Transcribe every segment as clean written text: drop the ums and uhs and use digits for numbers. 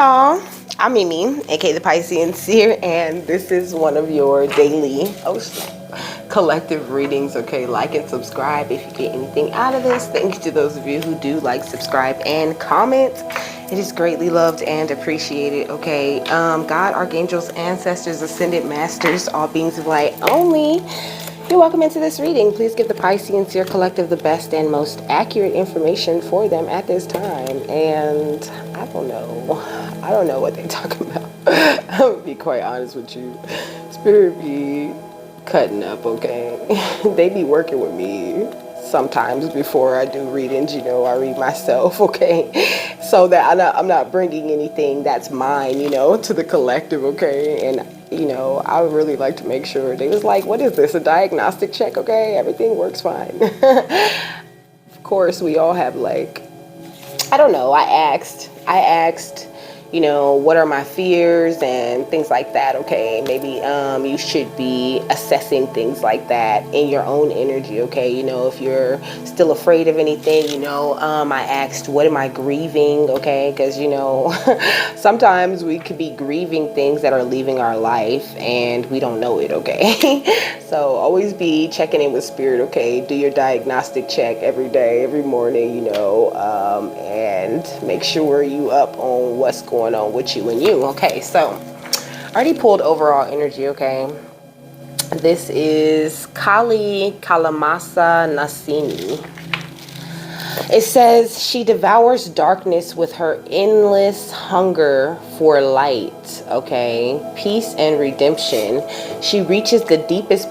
y'all, I'm Mimi, aka the Pisceans here, and this is one of your daily collective readings. Okay, like and subscribe if you get anything out of this. Thank you to those of you who do like, subscribe, and comment. It is greatly loved and appreciated. Okay, God, archangels, ancestors, ascended masters, all beings of light only, you're welcome into this reading. Please give the Pisceans your collective the best and most accurate information for them at this time. And I don't know what they're talking about. I'm gonna be quite honest with you. Spirit be cutting up, okay? They be working with me sometimes before I do readings. You know, I read myself, okay? So that I'm not bringing anything that's mine, you know, to the collective, okay? And you know, I would really like to make sure. They was like, what is this, a diagnostic check? Okay, everything works fine. Of course, we all have like, I don't know, I asked, you know, what are my fears and things like that, okay? Maybe you should be assessing things like that in your own energy, okay? You know, if you're still afraid of anything, you know, I asked, what am I grieving, okay? Because, you know, sometimes we could be grieving things that are leaving our life and we don't know it, okay? So always be checking in with spirit, okay? Do your diagnostic check every day, every morning, you know, and make sure you up on what's going on with you and you. Okay, so I already pulled overall energy, okay? This is Kali Kalamasa Nasini. It says, she devours darkness with her endless hunger for light, okay? Peace and redemption. She reaches the deepest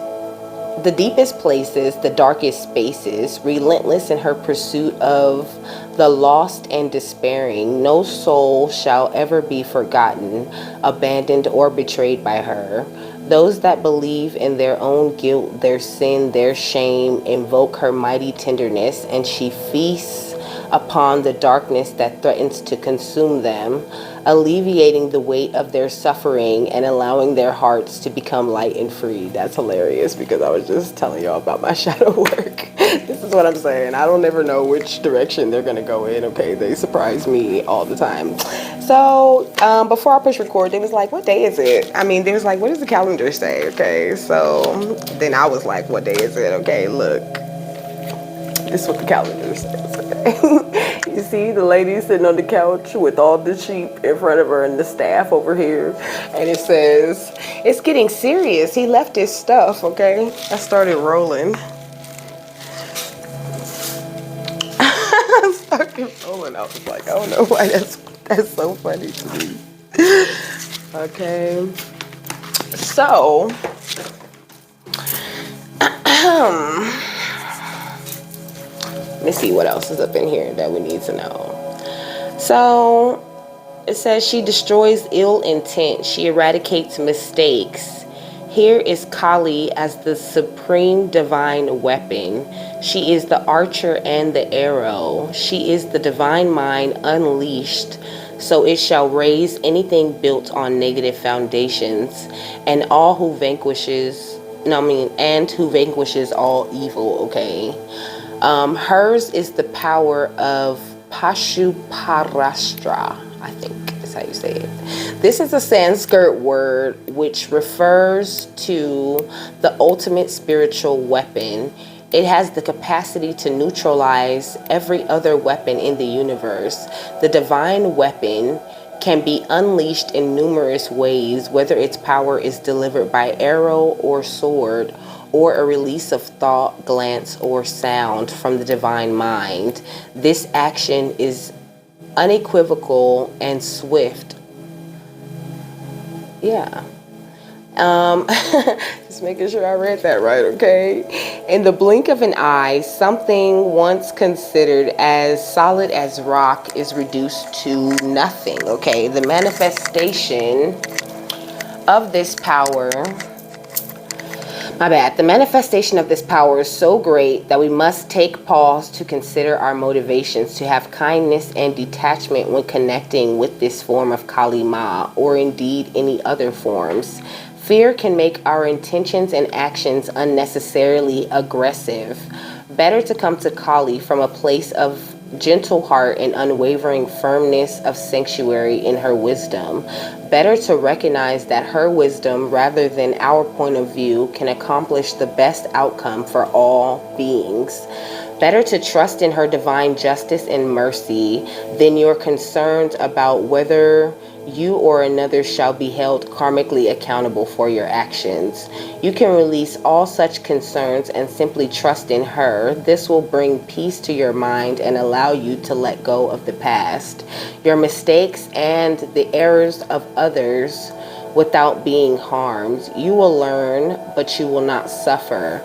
places, the darkest spaces, relentless in her pursuit of the lost and despairing. No soul shall ever be forgotten, abandoned, or betrayed by her. Those that believe in their own guilt, their sin, their shame, invoke her mighty tenderness, and she feasts upon the darkness that threatens to consume them, alleviating the weight of their suffering and allowing their hearts to become light and free. That's hilarious because I was just telling y'all about my shadow work. This is what I'm saying. I don't ever know which direction they're going to go in, okay? They surprise me all the time. So before I push record, they was like, what day is it? I mean, they was like, what does the calendar say? Okay, so then I was like, what day is it? Okay, look. This is what the calendar says. You see the lady sitting on the couch with all the sheep in front of her and the staff over here. And it says, it's getting serious. He left his stuff, okay? I started rolling. I started rolling. I was like, I don't know why that's so funny to me. Okay. So, let me see what else is up in here that we need to know. So it says she destroys ill intent. She eradicates mistakes. Here is Kali as the supreme divine weapon. She is the archer and the arrow. She is the divine mind unleashed. So it shall raise anything built on negative foundations, and who vanquishes all evil, okay? Hers is the power of Pashuparashtra, I think is how you say it. This is a Sanskrit word which refers to the ultimate spiritual weapon. It has the capacity to neutralize every other weapon in the universe. The divine weapon can be unleashed in numerous ways, whether its power is delivered by arrow or sword, or a release of thought, glance, or sound from the divine mind. This action is unequivocal and swift. Yeah. Just making sure I read that right, okay? In the blink of an eye, something once considered as solid as rock is reduced to nothing, okay? The manifestation of this power... The manifestation of this power is so great that we must take pause to consider our motivations to have kindness and detachment when connecting with this form of Kali Ma, or indeed any other forms. Fear can make our intentions and actions unnecessarily aggressive. Better to come to Kali from a place of gentle heart, and unwavering firmness of sanctuary in her wisdom. Better to recognize that her wisdom, rather than our point of view, can accomplish the best outcome for all beings. Better to trust in her divine justice and mercy than your concerns about whether you or another shall be held karmically accountable for your actions. You can release all such concerns and simply trust in her. This will bring peace to your mind and allow you to let go of the past, your mistakes, and the errors of others without being harmed. You will learn, but you will not suffer.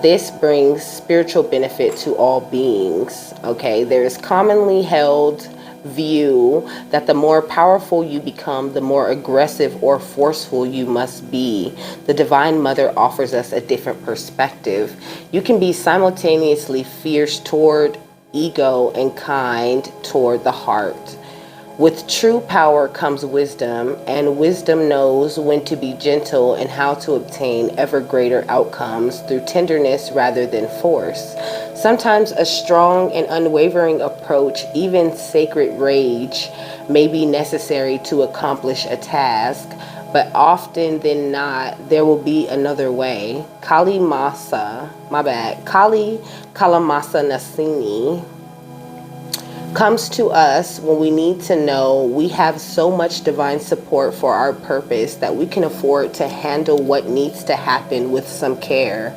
This brings spiritual benefit to all beings. Okay, there is commonly held view that the more powerful you become, the more aggressive or forceful you must be. The Divine Mother offers us a different perspective. You can be simultaneously fierce toward ego and kind toward the heart. With true power comes wisdom, and wisdom knows when to be gentle and how to obtain ever greater outcomes through tenderness rather than force. Sometimes a strong and unwavering approach, even sacred rage, may be necessary to accomplish a task, but often than not, there will be another way. Kali Kalamasa Nasini comes to us when we need to know we have so much divine support for our purpose that we can afford to handle what needs to happen with some care.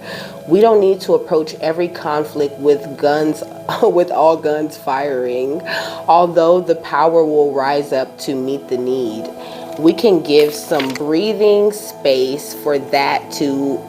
We don't need to approach every conflict with guns, with all guns firing, although the power will rise up to meet the need. We can give some breathing space for that to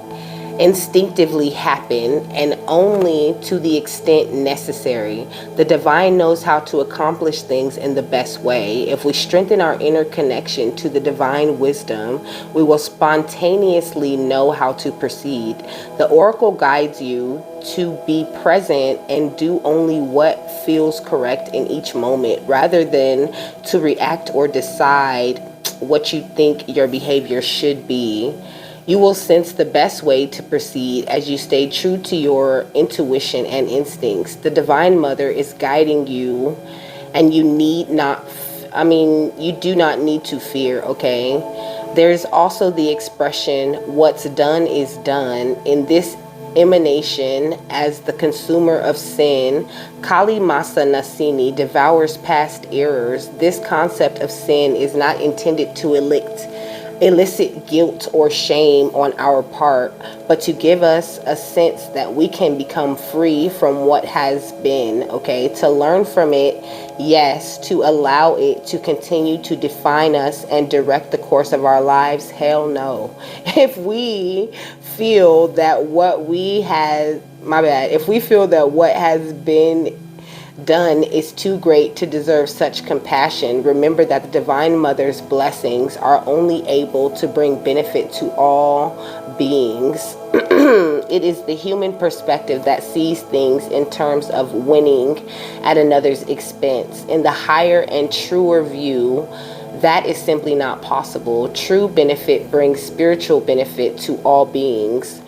instinctively happen, and only to the extent necessary. The divine knows how to accomplish things in the best way. If we strengthen our inner connection to the divine wisdom, we will spontaneously know how to proceed. The oracle guides you to be present and do only what feels correct in each moment, rather than to react or decide what you think your behavior should be. You will sense the best way to proceed as you stay true to your intuition and instincts. The Divine Mother is guiding you, and you do not need to fear, okay? There's also the expression, what's done is done. In this emanation, as the consumer of sin, Kali Nasini devours past errors. This concept of sin is not intended to elicit guilt or shame on our part, but to give us a sense that we can become free from what has been, okay? To learn from it, yes. To allow it to continue to define us and direct the course of our lives, hell no. If we feel that what has been done is too great to deserve such compassion, remember that the Divine Mother's blessings are only able to bring benefit to all beings. It is the human perspective that sees things in terms of winning at another's expense. In the higher and truer view, that is simply not possible. True benefit brings spiritual benefit to all beings.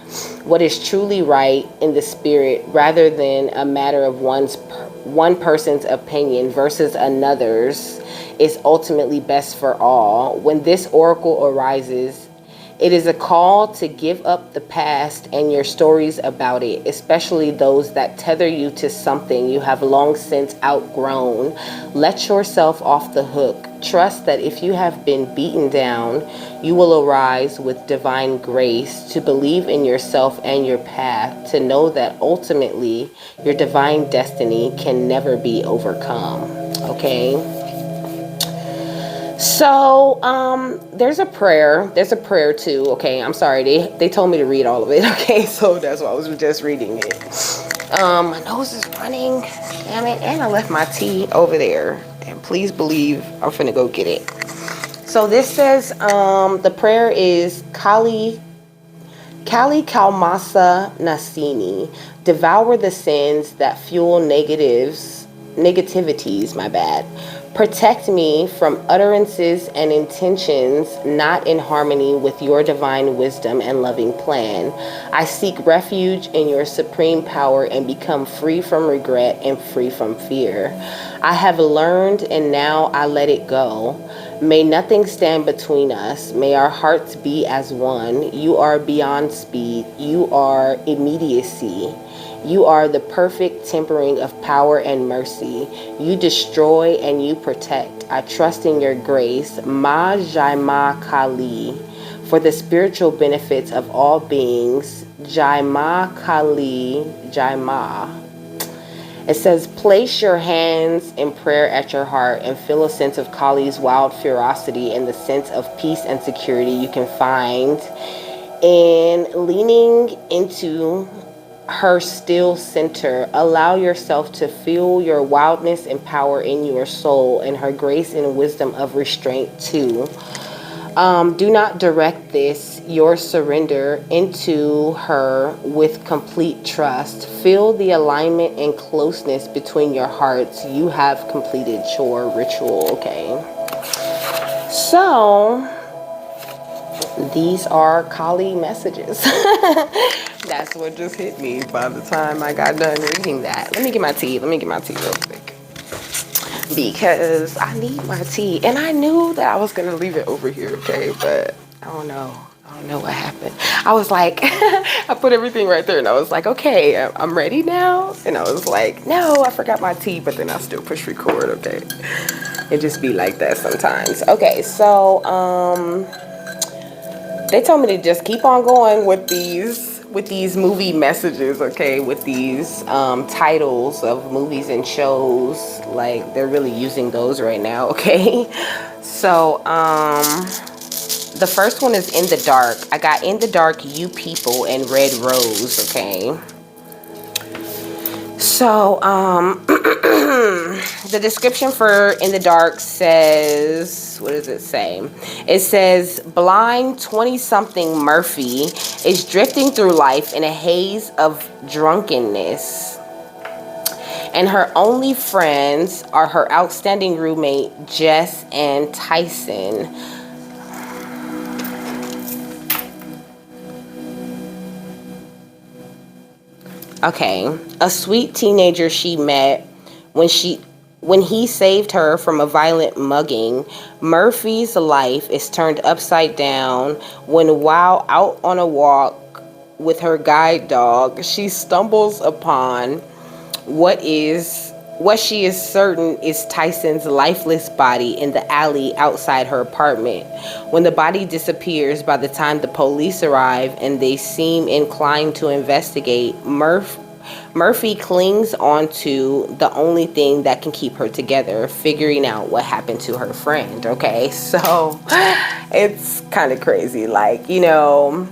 What is truly right in the spirit, rather than a matter of one person's opinion versus another's, is ultimately best for all. When this oracle arises, it is a call to give up the past and your stories about it, especially those that tether you to something you have long since outgrown. Let yourself off the hook. Trust that if you have been beaten down, you will arise with divine grace, to believe in yourself and your path, to know that ultimately your divine destiny can never be overcome. Okay? So, there's a prayer too. Okay, I'm sorry. They told me to read all of it. Okay, so that's why I was just reading it. My nose is running. Damn it. And I left my tea over there. And please believe I'm finna go get it. So this says, the prayer is Kali Kalmasa Nasini. Devour the sins that fuel negativities, Protect me from utterances and intentions not in harmony with your divine wisdom and loving plan. I seek refuge in your supreme power and become free from regret and free from fear. I have learned and now I let it go. May nothing stand between us. May our hearts be as one. You are beyond speed. You are immediacy. You are the perfect tempering of power and mercy. You destroy and you protect. I trust in your grace. Ma Jai Ma Kali. For the spiritual benefits of all beings. Jai Ma Kali Jai Ma. It says, place your hands in prayer at your heart and feel a sense of Kali's wild ferocity and the sense of peace and security you can find in leaning into her still center. Allow yourself to feel your wildness and power in your soul and her grace and wisdom of restraint too. Do not direct this, your surrender, into her with complete trust. Feel the alignment and closeness between your hearts. You have completed your ritual, okay? So, these are Kali messages. That's what just hit me by the time I got done reading that. Let me get my tea real quick, because I need my tea. And I knew that I was going to leave it over here, okay? But I don't know what happened. I was like, I put everything right there and I was like, okay, I'm ready now. And I was like, no, I forgot my tea, but then I still push record, okay? It just be like that sometimes. Okay, so they told me to just keep on going with these movie messages, okay, with these titles of movies and shows. Like, they're really using those right now, okay? So the first one is In the Dark. I got In the Dark, You People, and Red Rose, okay? So the description for In the Dark says, what does it say? It says, blind 20-something Murphy is drifting through life in a haze of drunkenness. And her only friends are her outstanding roommate, Jess and Tyson. Okay, a sweet teenager she met when he saved her from a violent mugging. Murphy's life is turned upside down when, while out on a walk with her guide dog, she stumbles upon what she is certain is Tyson's lifeless body in the alley outside her apartment. When the body disappears by the time the police arrive and they seem inclined to investigate, Murphy clings onto the only thing that can keep her together, figuring out what happened to her friend, okay? So it's kind of crazy. Like, you know,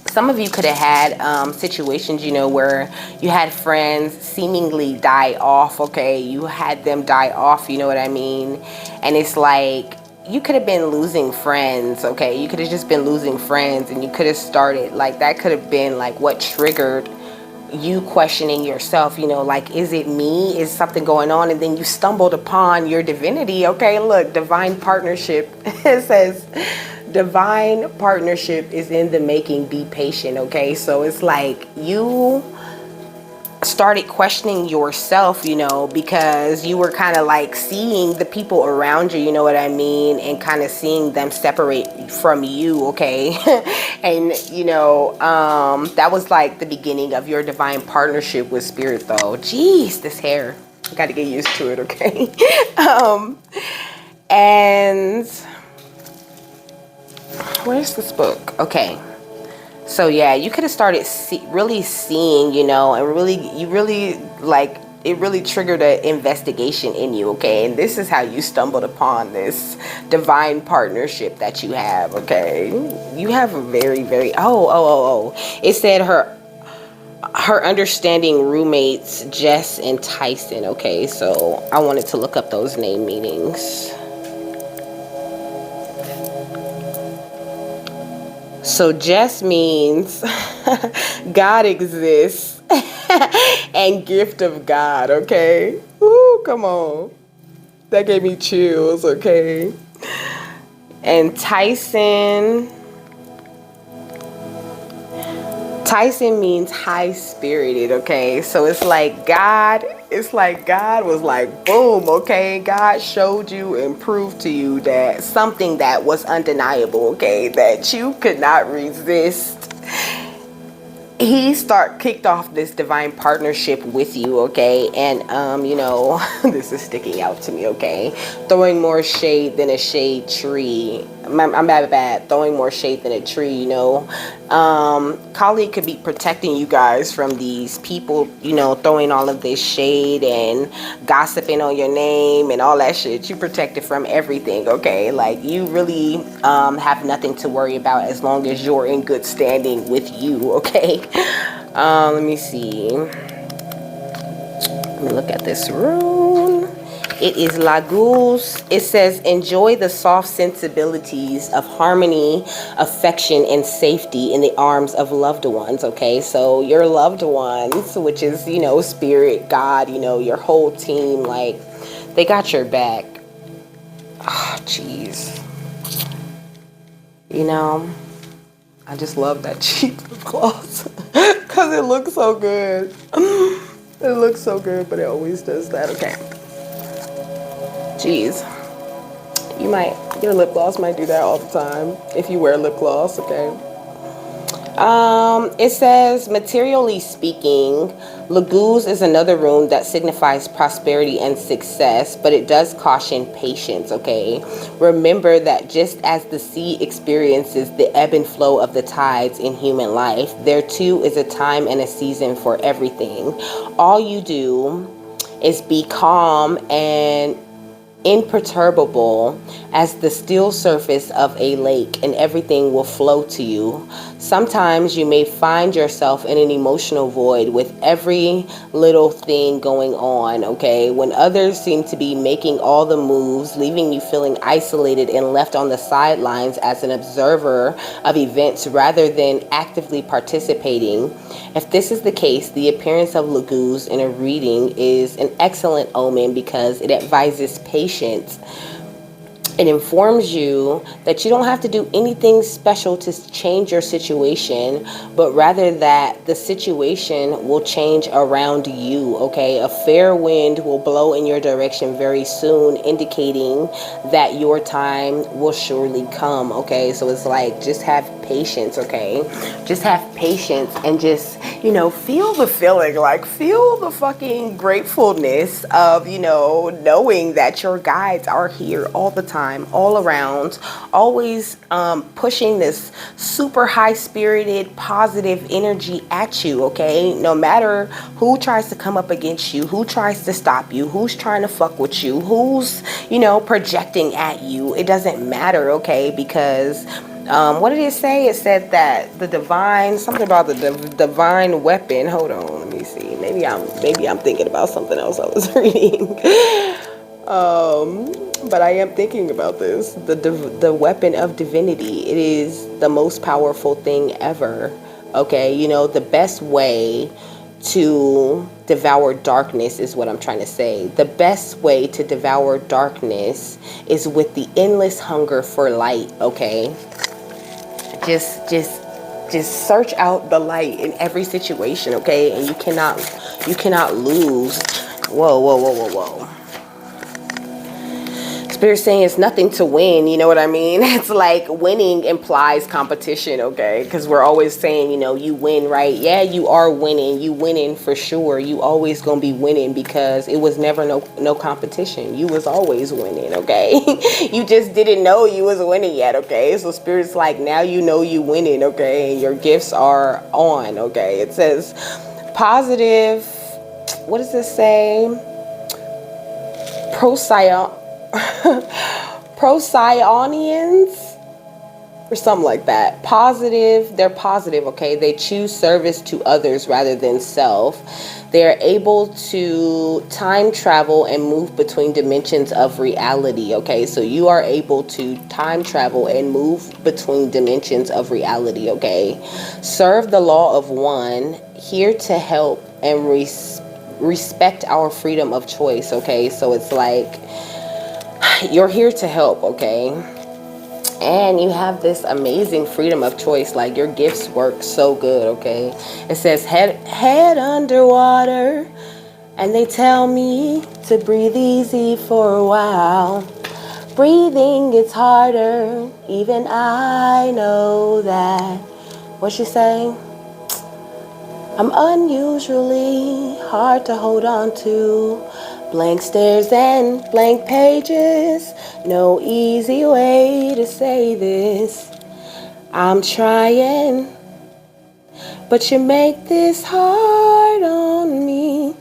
some of you could have had situations, you know, where you had friends seemingly die off, okay? You had them die off, you know what I mean? And it's like, you could have been losing friends, okay? You could have just been losing friends, and you could have started, like, that could have been, like, what triggered you questioning yourself, you know, like, is it me? Is something going on? And then you stumbled upon your divinity, okay? Look, divine partnership. It says, divine partnership is in the making, be patient, okay? So it's like you started questioning yourself, you know, because you were kind of like seeing the people around you, you know what I mean, and kind of seeing them separate from you, okay? And you know, that was like the beginning of your divine partnership with spirit, though. Jeez, this hair, I gotta get used to it, okay? And where's this book? Okay. So yeah, you could have started really seeing, you know, and you really like, it really triggered an investigation in you, okay? And this is how you stumbled upon this divine partnership that you have, okay? You have a very, very, it said her understanding roommates, Jess and Tyson, okay? So I wanted to look up those name meanings. So Jess means God exists and gift of God, okay? Ooh, come on. That gave me chills, okay? And Tyson means high spirited, okay? So it's like God was like, boom, okay? God showed you and proved to you that something that was undeniable, okay? That you could not resist. He kicked off this divine partnership with you, okay? And this is sticking out to me, okay? Throwing more shade than a shade tree. I'm bad. Throwing more shade than a tree, Kali could be protecting you guys from these people, throwing all of this shade and gossiping on your name and all that shit. You protected from everything, okay? Like, you really have nothing to worry about as long as you're in good standing with you, okay? Let me see. Let me look at this rune. It is Laguz. It says, enjoy the soft sensibilities of harmony, affection, and safety in the arms of loved ones, okay? So your loved ones, which is, spirit, God, your whole team, like, they got your back. Oh, jeez. I just love that cheap lip gloss because it looks so good. It looks so good, but it always does that. Okay. Jeez. Your lip gloss might do that all the time if you wear lip gloss, okay? It says, materially speaking, Laguz is another rune that signifies prosperity and success, but it does caution patience, okay? Remember that just as the sea experiences the ebb and flow of the tides in human life, there too is a time and a season for everything. All you do is be calm and imperturbable as the still surface of a lake, and everything will flow to you. Sometimes you may find yourself in an emotional void with every little thing going on, okay? When others seem to be making all the moves, leaving you feeling isolated and left on the sidelines as an observer of events rather than actively participating. If this is the case, the appearance of Laguz in a reading is an excellent omen because it advises patience. It informs you that you don't have to do anything special to change your situation, but rather that the situation will change around you, okay? A fair wind will blow in your direction very soon, indicating that your time will surely come, okay? So it's like, just have patience, okay? Just have patience and just, feel the feeling, like feel the fucking gratefulness of, knowing that your guides are here all the time, all around, always pushing this super high-spirited, positive energy at you, okay? No matter who tries to come up against you, who tries to stop you, who's trying to fuck with you, who's, projecting at you, it doesn't matter, okay? Because what did it say? It said that something about the divine weapon. Hold on, let me see. Maybe I'm thinking about something else I was reading. But I am thinking about this. The weapon of divinity. It is the most powerful thing ever. Okay, the best way to devour darkness is what I'm trying to say. The best way to devour darkness is with the endless hunger for light, okay? Just search out the light in every situation, okay? And you cannot lose. Whoa. Spirit saying it's nothing to win, you know what I mean? It's like winning implies competition, okay? Because we're always saying, you win, right? Yeah, you are winning. You winning for sure. You always gonna be winning because it was never no competition. You was always winning, okay? You just didn't know you was winning yet, okay? So Spirit's like, now you know you winning, okay? And your gifts are on, okay? It says positive, what does this say? Procyon or something like that. Positive, they're positive, okay? They choose service to others rather than self. They're able to time travel and move between dimensions of reality, okay? So you are able to time travel and move between dimensions of reality, okay? Serve the law of one, here to help and respect our freedom of choice, okay? So it's like, You're here to help, okay? And you have this amazing freedom of choice. Like, your gifts work so good, okay? It says head underwater, and they tell me to breathe easy for a while. Breathing gets harder, even I know that. What she saying? I'm unusually hard to hold on to. Blank stares and blank pages. No easy way to say this. I'm trying, but you make this hard on me.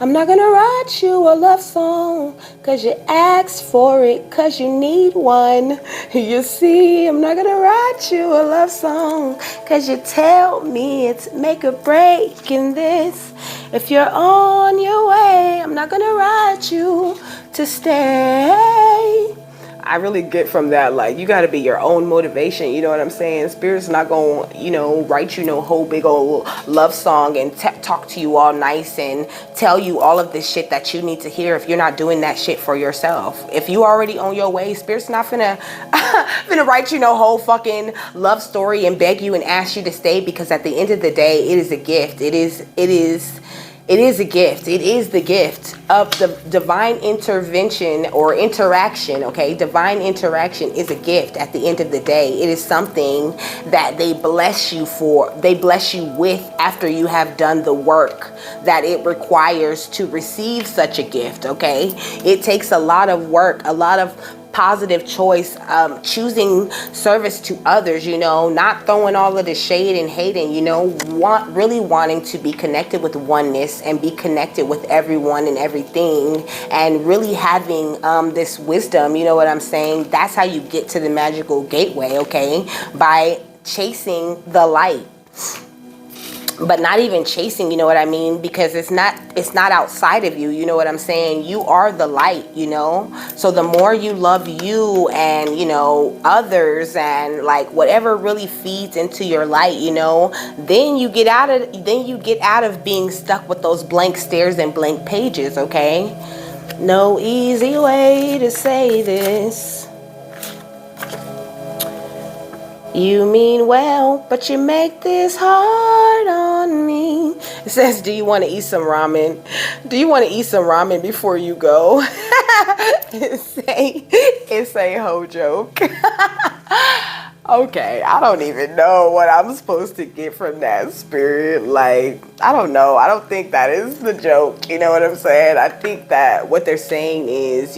I'm not gonna write you a love song, cause you asked for it, cause you need one. You see, I'm not gonna write you a love song, cause you tell me it's make or break in this. If you're on your way, I'm not gonna write you to stay. I really get from that, like, you got to be your own motivation. You know what I'm saying? Spirit's not going to, write you no whole big old love song and talk to you all nice and tell you all of this shit that you need to hear if you're not doing that shit for yourself. If you already on your way, Spirit's not finna write you no whole fucking love story and beg you and ask you to stay, because at the end of the day, it is a gift. It is a gift. It is the gift of the divine intervention or interaction, okay? Divine interaction is a gift at the end of the day. It is something that they bless you for. They bless you with after you have done the work that it requires to receive such a gift, okay? It takes a lot of work, a lot of positive choice, choosing service to others, not throwing all of the shade and hating, really wanting to be connected with oneness and be connected with everyone and everything, and really having this wisdom, you know what I'm saying? That's how you get to the magical gateway, okay? By chasing the light. But not even chasing, you know what I mean? Because it's not outside of you, you know what I'm saying? You are the light, So the more you love you and, others and like whatever really feeds into your light, then you get out of being stuck with those blank stares and blank pages, okay? No easy way to say this. You mean well, but you make this hard on me. It says, do you want to eat some ramen? Do you want to eat some ramen before you go? It's a whole joke. Okay, I don't even know what I'm supposed to get from that, Spirit. Like, I don't know. I don't think that is the joke. You know what I'm saying? I think that what they're saying is,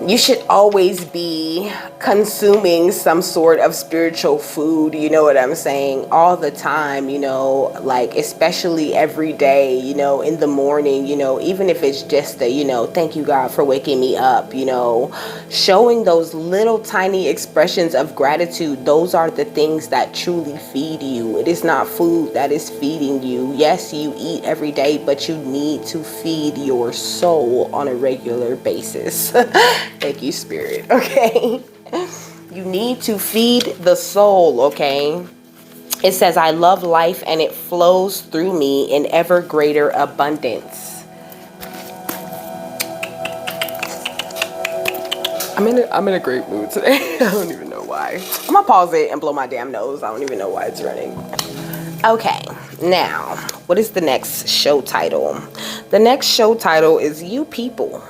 you should always be consuming some sort of spiritual food, you know what I'm saying, all the time, like especially every day, in the morning, even if it's just a, thank you God for waking me up, showing those little tiny expressions of gratitude. Those are the things that truly feed you. It is not food that is feeding you. Yes, you eat every day, but you need to feed your soul on a regular basis. Thank you, Spirit. Okay. You need to feed the soul, okay? It says, I love life and it flows through me in ever greater abundance. I'm in a great mood today. I don't even know why. I'm gonna pause it and blow my damn nose. I don't even know why it's running. Okay, now, what is the next show title? The next show title is You People.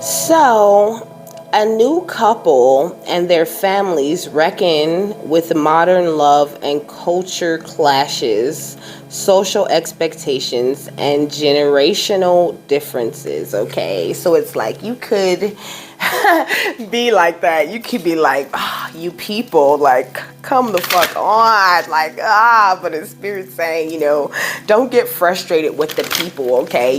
So, a new couple and their families reckon with modern love and culture clashes, social expectations, and generational differences, okay? So it's like you could be like that. You could be like, you people, like, come the fuck on. Like, but the Spirit's saying, don't get frustrated with the people, okay?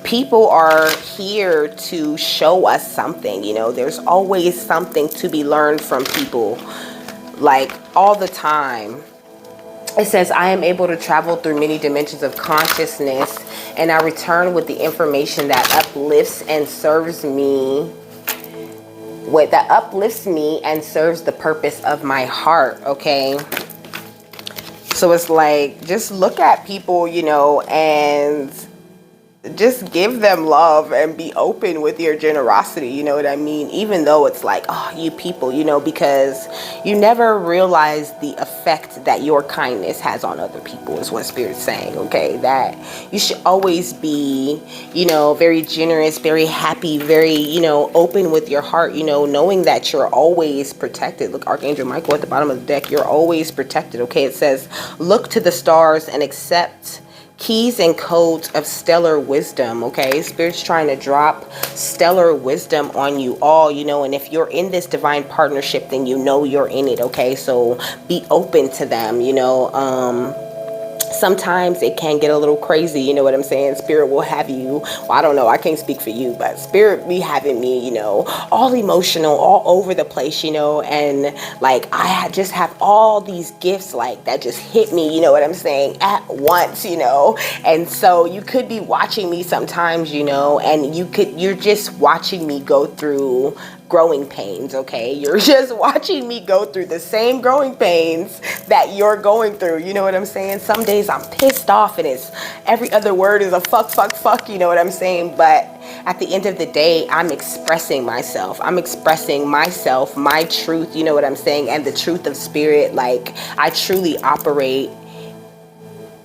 People are here to show us something, there's always something to be learned from people, like all the time. It says, I am able to travel through many dimensions of consciousness, and I return with the information that uplifts and serves me, and serves the purpose of my heart, okay? So it's like, just look at people, you know, and just give them love and be open with your generosity, you know what I mean? Even though it's like, oh, you people, you know, because you never realize the effect that your kindness has on other people, is what Spirit's saying, okay? That you should always be, you know, very generous, very happy, very, you know, open with your heart, you know, knowing that you're always protected. Look, Archangel Michael at the bottom of the deck, you're always protected, okay? It says, look to the stars and accept keys and codes of stellar wisdom, okay? Spirit's trying to drop stellar wisdom on you all, you know, and if you're in this divine partnership, then you know you're in it, okay? So be open to them, you know. Sometimes it can get a little crazy, you know what I'm saying? Spirit will have you, well, I don't know, I can't speak for you, but Spirit be having me, you know, all emotional, all over the place, you know, and like I just have all these gifts like that just hit me, you know what I'm saying, at once, you know. And so you could be watching me sometimes, you know, and you're just watching me go through growing pains, okay? You're just watching me go through the same growing pains that you're going through, you know what I'm saying? Some days I'm pissed off and it's every other word is a fuck, you know what I'm saying? But at the end of the day, I'm expressing myself. I'm expressing myself, my truth, you know what I'm saying? And the truth of Spirit, like I truly operate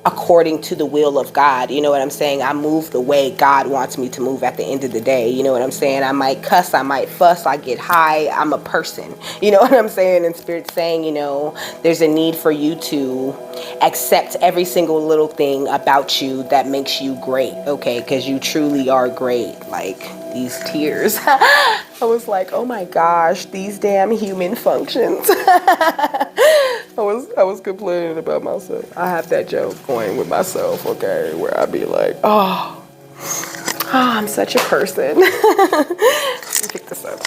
according to the will of God, you know what I'm saying? I move the way God wants me to move at the end of the day, you know what I'm saying? I might cuss, I might fuss, I get high, I'm a person, you know what I'm saying? And Spirit's saying, you know, there's a need for you to accept every single little thing about you that makes you great, okay? Because you truly are great. Like these tears, I was like, oh my gosh, these damn human functions. I was complaining about myself. I have that joke going with myself, okay, where I be like, oh, I'm such a person. Let me pick this up.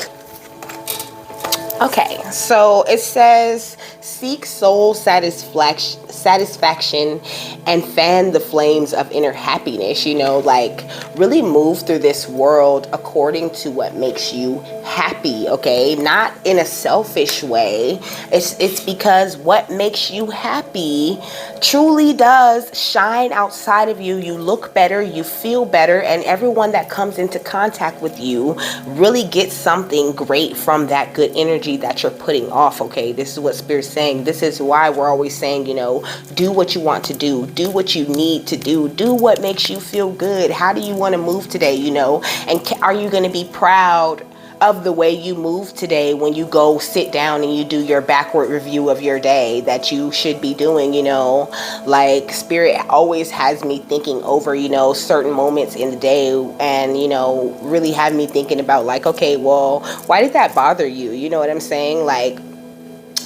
Okay, so it says, seek soul satisfaction and fan the flames of inner happiness, you know, like really move through this world according to what makes you happy, okay? Not in a selfish way. It's because what makes you happy truly does shine outside of you. You look better, you feel better, and everyone that comes into contact with you really gets something great from that good energy that you're putting off, okay? This is what Spirit's saying. This is why we're always saying, you know, do what you want to do what you need to do what makes you feel good. How do you want to move today, you know? And are you going to be proud of the way you move today when you go sit down and you do your backward review of your day that you should be doing, you know? Like Spirit always has me thinking over, you know, certain moments in the day, and, you know, really have me thinking about like, okay, well, why did that bother you? You know what I'm saying? Like,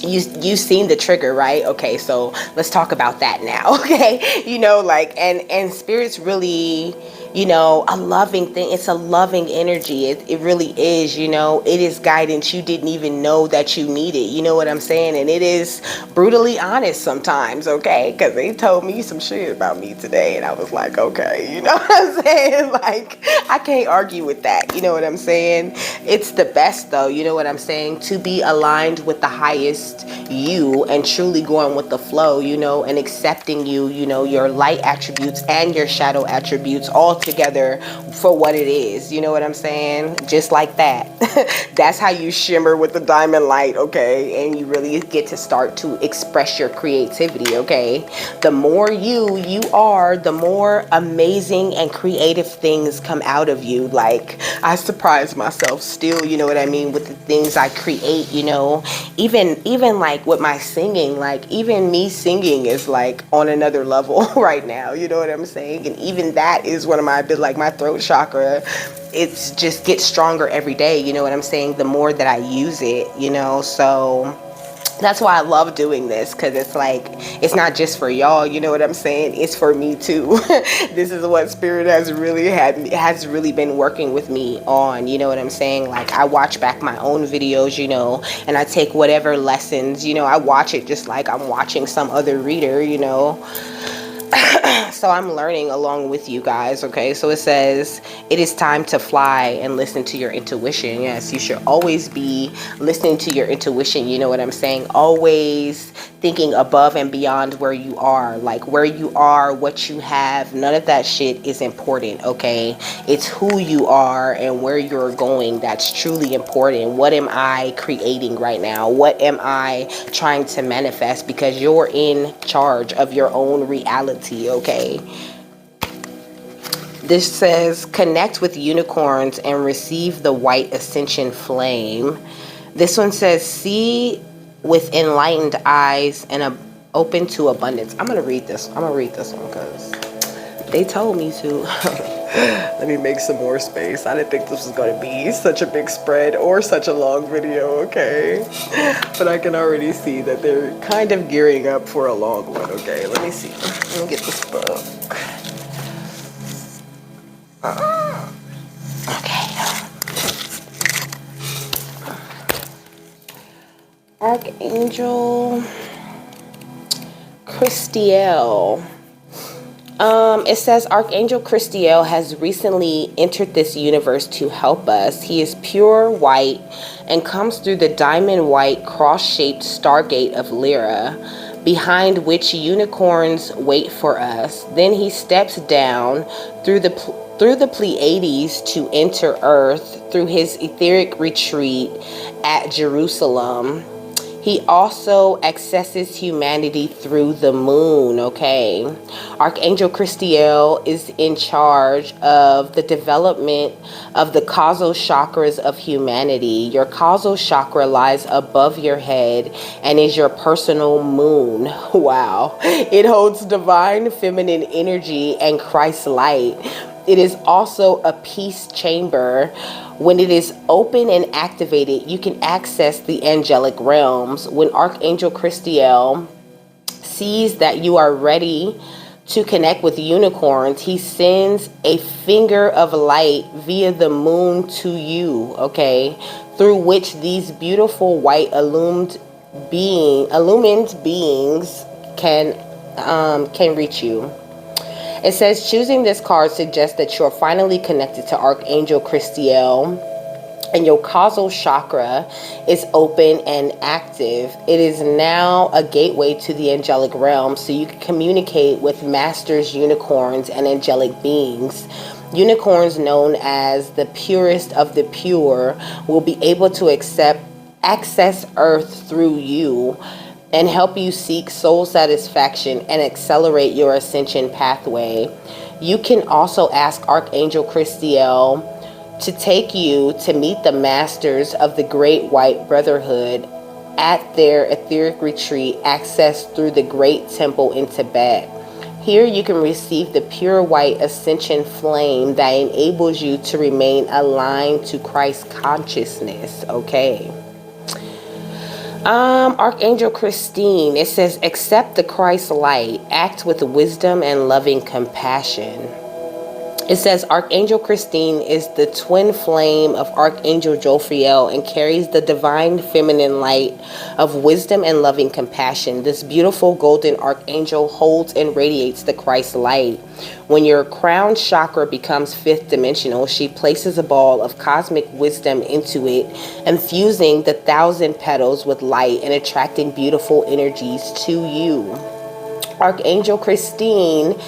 you've seen the trigger, right? Okay, so let's talk about that now. Okay, you know, like, and Spirit's really, you know, a loving thing. It's a loving energy. It really is, you know. It is guidance you didn't even know that you needed, you know what I'm saying? And it is brutally honest sometimes, okay? Because they told me some shit about me today, and I was like, okay, you know what I'm saying? Like, I can't argue with that, you know what I'm saying? It's the best though, you know what I'm saying? To be aligned with the highest you and truly going with the flow, you know, and accepting you, you know, your light attributes and your shadow attributes all together for what it is, you know what I'm saying? Just like that. That's how you shimmer with the diamond light, okay? And you really get to start to express your creativity, okay? The more you are, the more amazing and creative things come out of you. Like, I surprise myself still, you know what I mean, with the things I create, you know? Even like with my singing, like even me singing is like on another level right now, you know what I'm saying? And even that is one of my, like my throat chakra, it's just gets stronger every day, you know what I'm saying? The more that I use it, you know, so that's why I love doing this, because it's like, it's not just for y'all, you know what I'm saying? It's for me too. This is what Spirit has really been working with me on, you know what I'm saying? Like, I watch back my own videos, you know, and I take whatever lessons, you know, I watch it just like I'm watching some other reader, you know. So I'm learning along with you guys, okay? So it says it is time to fly and listen to your intuition. Yes, you should always be listening to your intuition. You know what I'm saying? Always thinking above and beyond where you are. Like where you are, what you have, none of that shit is important, okay? It's who you are and where you're going that's truly important. What am I creating right now? What am I trying to manifest? Because you're in charge of your own reality, okay? This says connect with unicorns and receive the white ascension flame. This one says see with enlightened eyes and open to abundance. I'm gonna read this one because they told me to. Let me make some more space. I didn't think this was going to be such a big spread or such a long video, okay? But I can already see that they're kind of gearing up for a long one, okay? Let me see. Let me get this book. Okay. Archangel Christiel. It says Archangel Christiel has recently entered this universe to help us. He is pure white and comes through the diamond white cross-shaped stargate of Lyra, behind which unicorns wait for us. Then he steps down through the Pleiades to enter Earth through his etheric retreat at Jerusalem. He also accesses humanity through the moon, okay? Archangel Christiel is in charge of the development of the causal chakras of humanity. Your causal chakra lies above your head and is your personal moon. Wow. It holds divine feminine energy and Christ light. It is also a peace chamber. When it is open and activated, you can access the angelic realms. When Archangel Christiel sees that you are ready to connect with unicorns, he sends a finger of light via the moon to you, okay? Through which these beautiful white illumined beings can reach you. It says choosing this card suggests that you're finally connected to Archangel Christiel and your causal chakra is open and active. It is now a gateway to the angelic realm, so you can communicate with masters, unicorns, and angelic beings. Unicorns, known as the purest of the pure, will be able to access Earth through you and help you seek soul satisfaction and accelerate your ascension pathway. You can also ask Archangel Christiel to take you to meet the masters of the Great White Brotherhood at their etheric retreat accessed through the Great Temple in Tibet. Here you can receive the pure white ascension flame that enables you to remain aligned to Christ consciousness, okay? Archangel Christine, it says, accept the Christ light, act with wisdom and loving compassion. It says Archangel Christine is the twin flame of Archangel Jophiel and carries the divine feminine light of wisdom and loving compassion. This beautiful golden archangel holds and radiates the Christ light. When your crown chakra becomes fifth dimensional, she places a ball of cosmic wisdom into it, infusing the 1,000 petals with light and attracting beautiful energies to you. Archangel Christine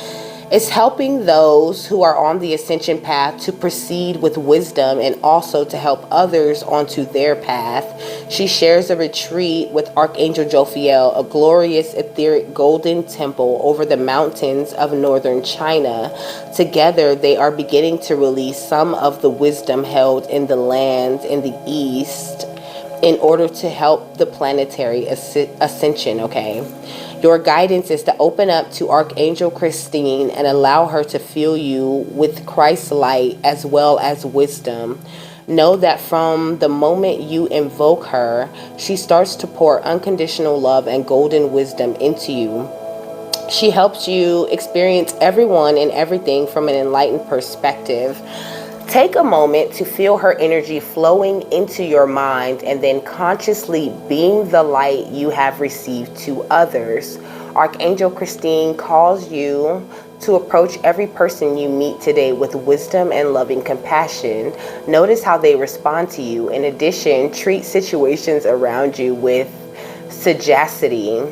is helping those who are on the ascension path to proceed with wisdom and also to help others onto their path. She shares a retreat with Archangel Jophiel, a glorious etheric golden temple over the mountains of northern China. Together, they are beginning to release some of the wisdom held in the lands in the east in order to help the planetary ascension, okay? Your guidance is to open up to Archangel Christine and allow her to fill you with Christ's light as well as wisdom. Know that from the moment you invoke her, she starts to pour unconditional love and golden wisdom into you. She helps you experience everyone and everything from an enlightened perspective. Take a moment to feel her energy flowing into your mind and then consciously beam the light you have received to others. Archangel Christine calls you to approach every person you meet today with wisdom and loving compassion. Notice how they respond to you. In addition, treat situations around you with sagacity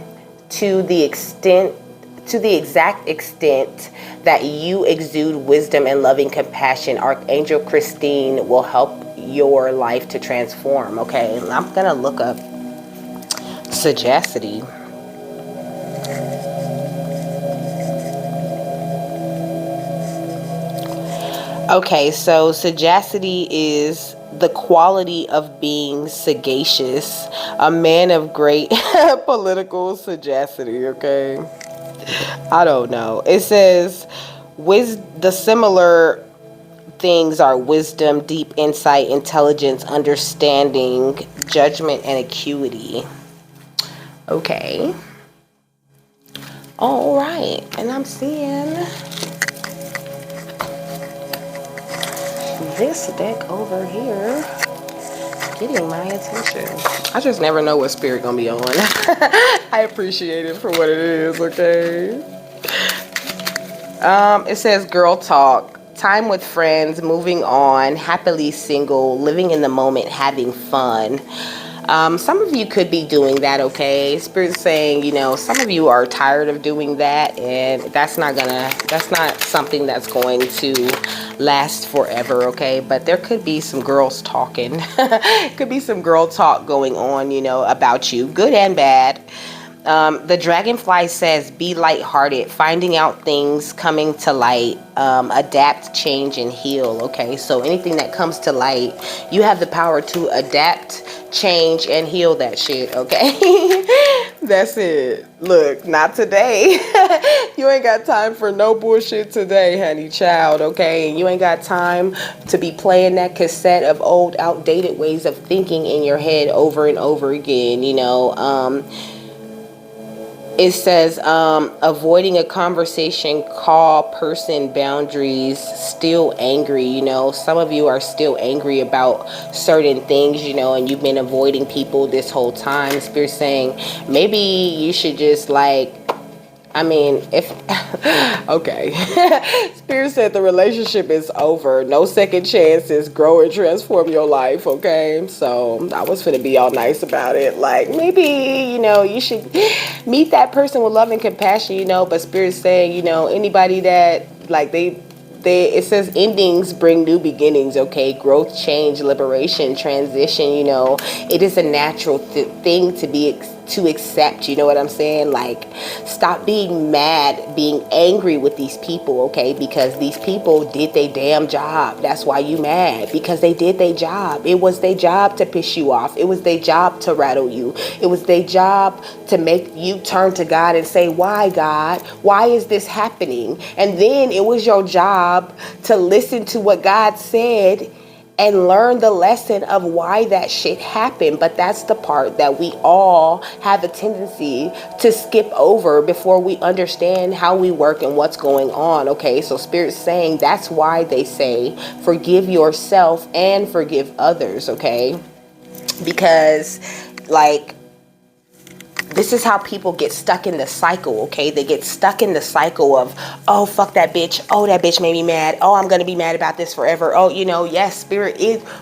to the exact extent that you exude wisdom and loving compassion. Archangel Christine will help your life to transform. Okay, I'm gonna look up sagacity. Okay, so sagacity is the quality of being sagacious, a man of great political sagacity, okay? I don't know. It says the similar things are wisdom, deep insight, intelligence, understanding, judgment, and acuity. Okay. All right. And I'm seeing this deck over here getting my attention. I just never know what spirit gonna be on. I appreciate it for what it is, okay? It says girl talk, time with friends, moving on, happily single, living in the moment, having fun. Some of you could be doing that, okay? Spirit's saying, you know, some of you are tired of doing that, and that's not something that's going to last forever, okay? But there could be some girls talking. Could be some girl talk going on, you know, about you, good and bad. The dragonfly says, be lighthearted, finding out things, coming to light, adapt, change, and heal. Okay, so anything that comes to light, you have the power to adapt, change, and heal that shit. Okay, that's it. Look, not today. You ain't got time for no bullshit today, honey child. Okay, and you ain't got time to be playing that cassette of old, outdated ways of thinking in your head over and over again. You know, it says avoiding a conversation, call, person, boundaries, still angry. You know, some of you are still angry about certain things, you know, and you've been avoiding people this whole time. Spirit saying maybe you should just okay. Spirit said the relationship is over. No second chances. Grow and transform your life, okay? So I was finna be all nice about it. Like, maybe, you know, you should meet that person with love and compassion, you know, but Spirit's saying, you know, anybody that, like, it says endings bring new beginnings, okay? Growth, change, liberation, transition, you know. It is a natural thing to accept, you know what I'm saying? Like, stop being mad, being angry with these people, okay? Because these people did their damn job. That's why you mad, because they did their job. It was their job to piss you off. It was their job to rattle you. It was their job to make you turn to God and say, why, God? Why is this happening? And then it was your job to listen to what God said and learn the lesson of why that shit happened. But that's the part that we all have a tendency to skip over before we understand how we work and what's going on, okay? So Spirit's saying that's why they say forgive yourself and forgive others, okay? Because, like, this is how people get stuck in the cycle, okay? They get stuck in the cycle of, oh, fuck that bitch. Oh, that bitch made me mad. Oh, I'm going to be mad about this forever. Oh, you know, yes, Spirit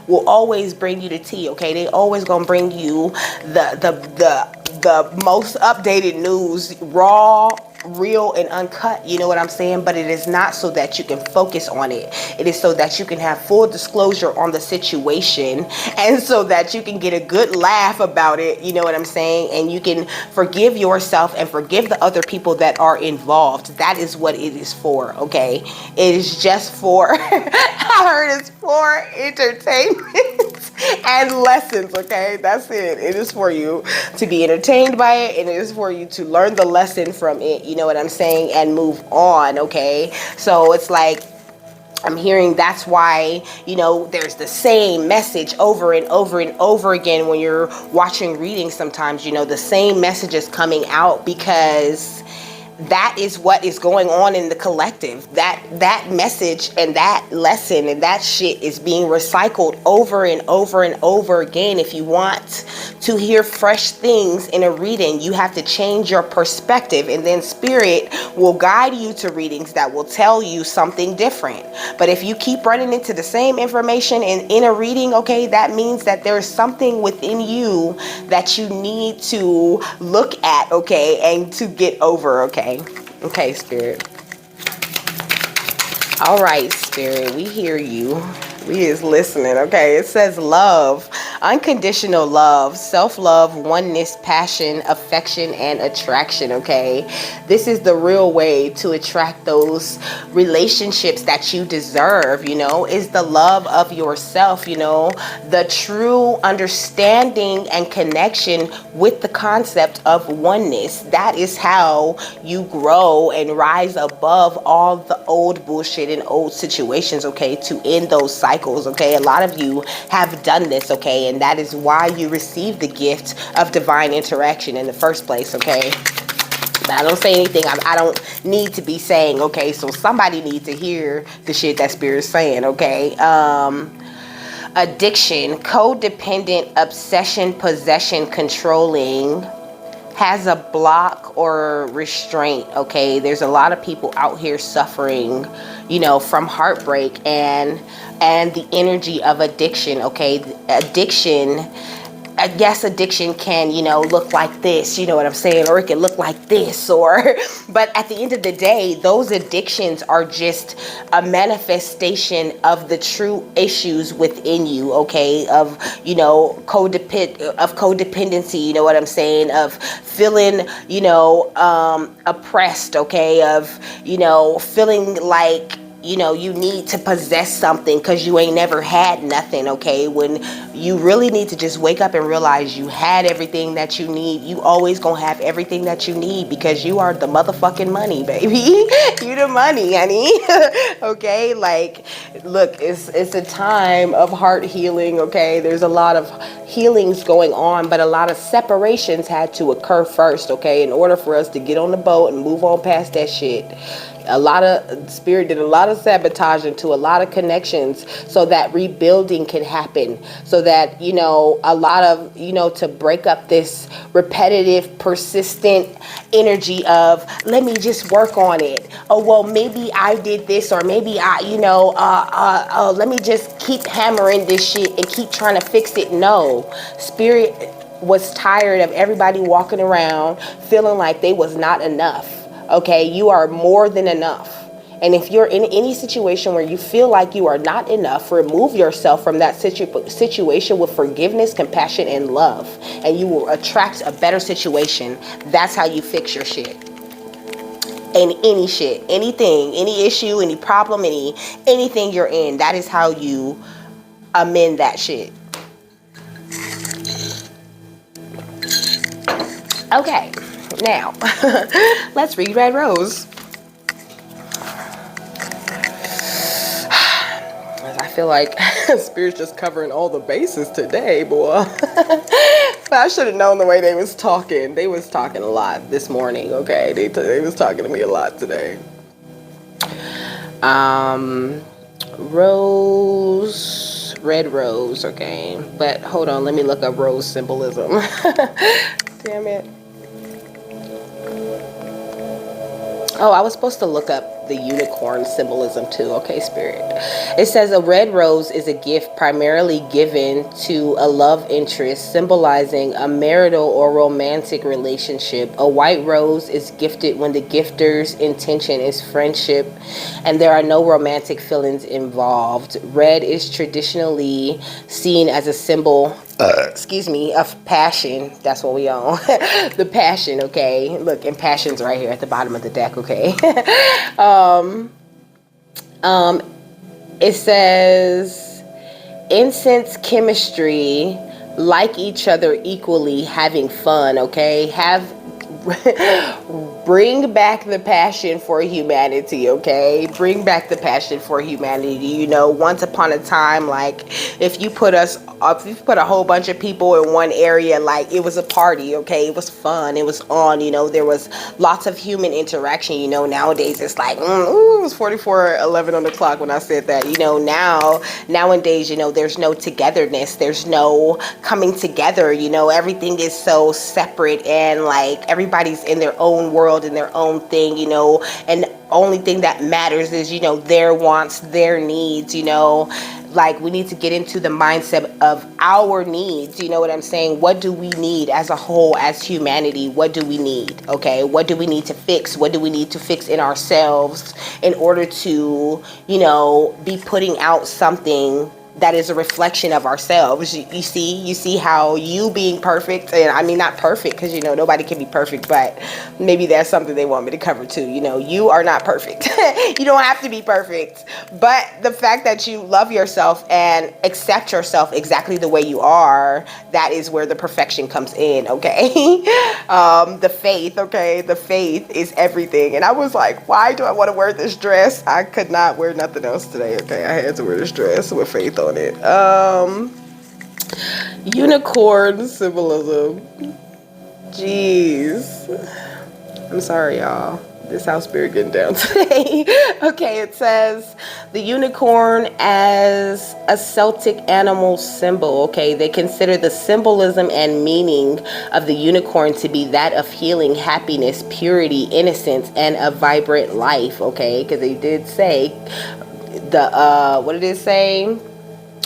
will always bring you the tea, okay? They always going to bring you the most updated news, raw, real, and uncut, you know what I'm saying? But it is not so that you can focus on it. It is so that you can have full disclosure on the situation, and so that you can get a good laugh about it, you know what I'm saying? And you can forgive yourself and forgive the other people that are involved. That is what it is for, okay? It is just for, I heard it's for entertainment and lessons, okay? That's it. It is for you to be entertained by it, and it is for you to learn the lesson from it, you know what I'm saying, and move on, okay? So it's like, I'm hearing that's why, you know, there's the same message over and over and over again when you're watching readings sometimes, you know, the same message is coming out because that is what is going on in the collective. That message and that lesson and that shit is being recycled over and over and over again. If you want to hear fresh things in a reading, you have to change your perspective, and then spirit will guide you to readings that will tell you something different. But if you keep running into the same information in a reading, okay, that means that there's something within you that you need to look at, okay, and to get over, okay? Okay, spirit. All right, spirit, we hear you. We is listening, okay? It says love, unconditional love, self-love, oneness, passion, affection, and attraction, okay? This is the real way to attract those relationships that you deserve, you know, is the love of yourself, you know, the true understanding and connection with the concept of oneness. That is how you grow and rise above all the old bullshit and old situations, okay, to end those cycles, okay? A lot of you have done this, okay, and that is why you received the gift of divine interaction in the first place, okay? But I don't say anything I don't need to be saying, okay? So somebody needs to hear the shit that spirit's saying, okay? Addiction, codependent, obsession, possession, controlling, has a block or restraint, okay? There's a lot of people out here suffering, you know, from heartbreak and the energy of addiction, okay? Addiction, I guess addiction can, you know, look like this, you know what I'm saying? Or it can look like this, or, but at the end of the day, those addictions are just a manifestation of the true issues within you, okay? Of, you know, codependency, you know what I'm saying? Of feeling, you know, oppressed, okay? Of, you know, feeling like, you know, you need to possess something because you ain't never had nothing, okay? When you really need to just wake up and realize you had everything that you need. You always gonna have everything that you need because you are the motherfucking money, baby. You the money, honey. Okay? Like, look, it's a time of heart healing, okay? There's a lot of healings going on, but a lot of separations had to occur first, okay? In order for us to get on the boat and move on past that shit. A lot of spirit did a lot of sabotaging to a lot of connections so that rebuilding can happen, so that, you know, a lot of, you know, to break up this repetitive, persistent energy of, let me just work on it. Oh, well, maybe I did this, or maybe I, you know, let me just keep hammering this shit and keep trying to fix it. No, spirit was tired of everybody walking around feeling like they was not enough. Okay, you are more than enough. And if you're in any situation where you feel like you are not enough, remove yourself from that situation with forgiveness, compassion, and love. And you will attract a better situation. That's how you fix your shit. And any shit, anything, any issue, any problem, anything you're in, that is how you amend that shit. Okay. Now, let's read Red Rose. I feel like Spirit's just covering all the bases today, boy. But I should have known the way they was talking. They was talking a lot this morning, okay? They was talking to me a lot today. Rose, Red Rose, okay? But hold on, let me look up rose symbolism. Damn it. Oh, I was supposed to look up the unicorn symbolism too. Okay, Spirit. It says a red rose is a gift primarily given to a love interest, symbolizing a marital or romantic relationship. A white rose is gifted when the gifter's intention is friendship and there are no romantic feelings involved. Red is traditionally seen as a symbol of passion. That's what we own. The passion, okay? Look, and passion's right here at the bottom of the deck, okay? It says incense chemistry, like each other equally, having fun, okay? bring back the passion for humanity, okay? Bring back the passion for humanity. You know, once upon a time, like, if you put a whole bunch of people in one area, like, it was a party, okay? It was fun, it was on, you know, there was lots of human interaction. You know, nowadays it's like, it was 44:11 on the clock when I said that. You know, nowadays, you know, there's no togetherness, there's no coming together. You know, everything is so separate, and like everybody's in their own world and their own thing, you know, and only thing that matters is, you know, their wants, their needs, you know. Like, we need to get into the mindset of our needs. You know what I'm saying? What do we need as a whole, as humanity? What do we need? Okay, what do we need to fix? What do we need to fix in ourselves in order to, you know, be putting out something that is a reflection of ourselves? You see how you being perfect, and I mean not perfect, because, you know, nobody can be perfect, but maybe that's something they want me to cover too. You know, you are not perfect. You don't have to be perfect, but the fact that you love yourself and accept yourself exactly the way you are, that is where the perfection comes in, okay? The faith, okay? The faith is everything. And I was like, why do I want to wear this dress? I could not wear nothing else today, okay? I had to wear this dress with faith on it. Unicorn symbolism. Jeez. I'm sorry, y'all. This house spirit getting down today. Okay, it says the unicorn as a Celtic animal symbol. Okay, they consider the symbolism and meaning of the unicorn to be that of healing, happiness, purity, innocence, and a vibrant life. Okay, because they did say what did it say?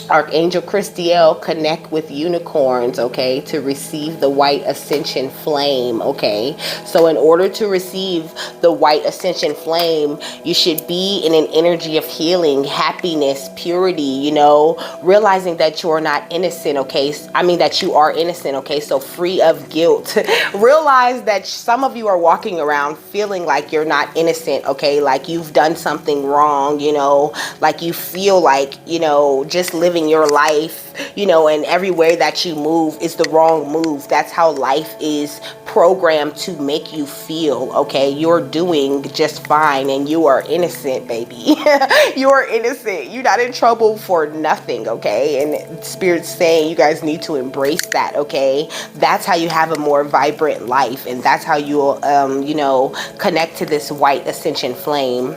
Archangel Christiel connect with unicorns, okay, to receive the white ascension flame, okay? So in order to receive the white ascension flame, you should be in an energy of healing, happiness, purity, you know, realizing that you are not innocent, okay? I mean that you are innocent, okay? So free of guilt. Realize that some of you are walking around feeling like you're not innocent, okay? Like you've done something wrong, you know, like you feel like, you know, just living your life, you know, and every way that you move is the wrong move. That's how life is programmed to make you feel, okay? You're doing just fine and you are innocent, baby. You are innocent. You're not in trouble for nothing, okay? And Spirit's saying you guys need to embrace that, okay? That's how you have a more vibrant life, and that's how you'll, you know, connect to this white ascension flame.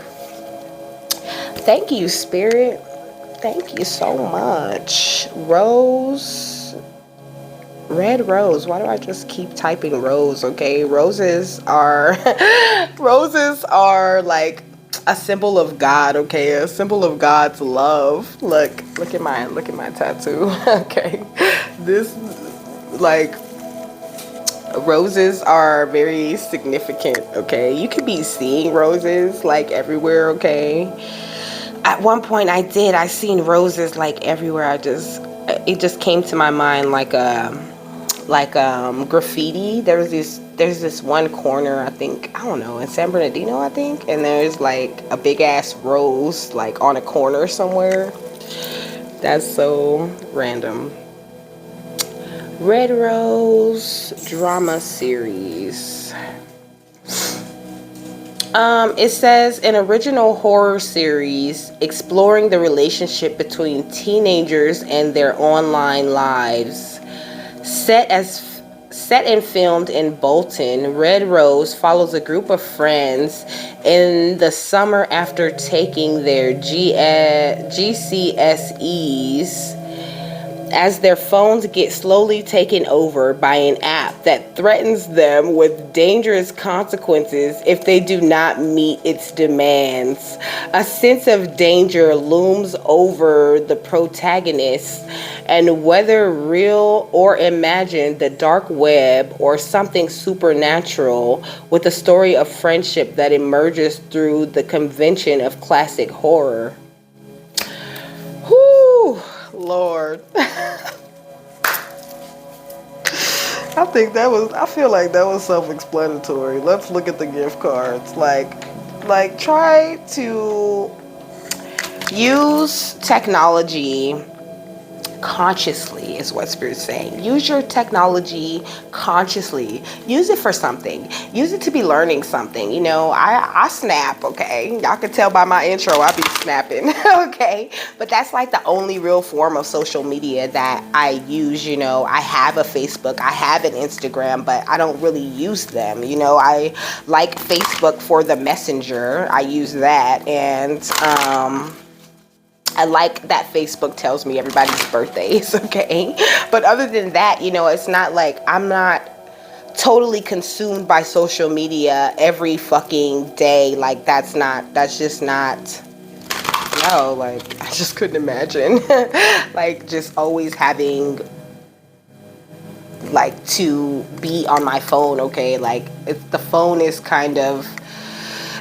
Thank you, Spirit. Thank you so much. Rose. Red rose. Why do I just keep typing rose? Okay, roses are roses are like a symbol of God, okay? A symbol of God's love. Look at my tattoo. Okay. This, like, roses are very significant, okay? You could be seeing roses like everywhere, okay? At one point I seen roses like everywhere. It just came to my mind like graffiti. There's this one corner, I think, I don't know, in San Bernardino, I think, and there's like a big ass rose like on a corner somewhere. That's so random. Red Rose drama series. It says an original horror series exploring the relationship between teenagers and their online lives. Set and filmed in Bolton, Red Rose follows a group of friends in the summer after taking their GCSEs, as their phones get slowly taken over by an app that threatens them with dangerous consequences if they do not meet its demands. A sense of danger looms over the protagonists, and whether real or imagined, the dark web or something supernatural, with a story of friendship that emerges through the convention of classic horror. Whew. Lord. I feel like that was self-explanatory. Let's look at the gift cards. Like try to use technology consciously, is what Spirit's saying. Use your technology consciously. Use it for something. Use it to be learning something. You know, I snap, okay? Y'all can tell by my intro, I be snapping, okay? But that's like the only real form of social media that I use. You know, I have a Facebook, I have an Instagram, but I don't really use them. You know, I like Facebook for the messenger. I use that, and I like that Facebook tells me everybody's birthdays, okay? But other than that, you know, it's not like I'm not totally consumed by social media every fucking day. Like, that's just not, no, like, I just couldn't imagine. Like, just always having, like, to be on my phone, okay? Like, the phone is kind of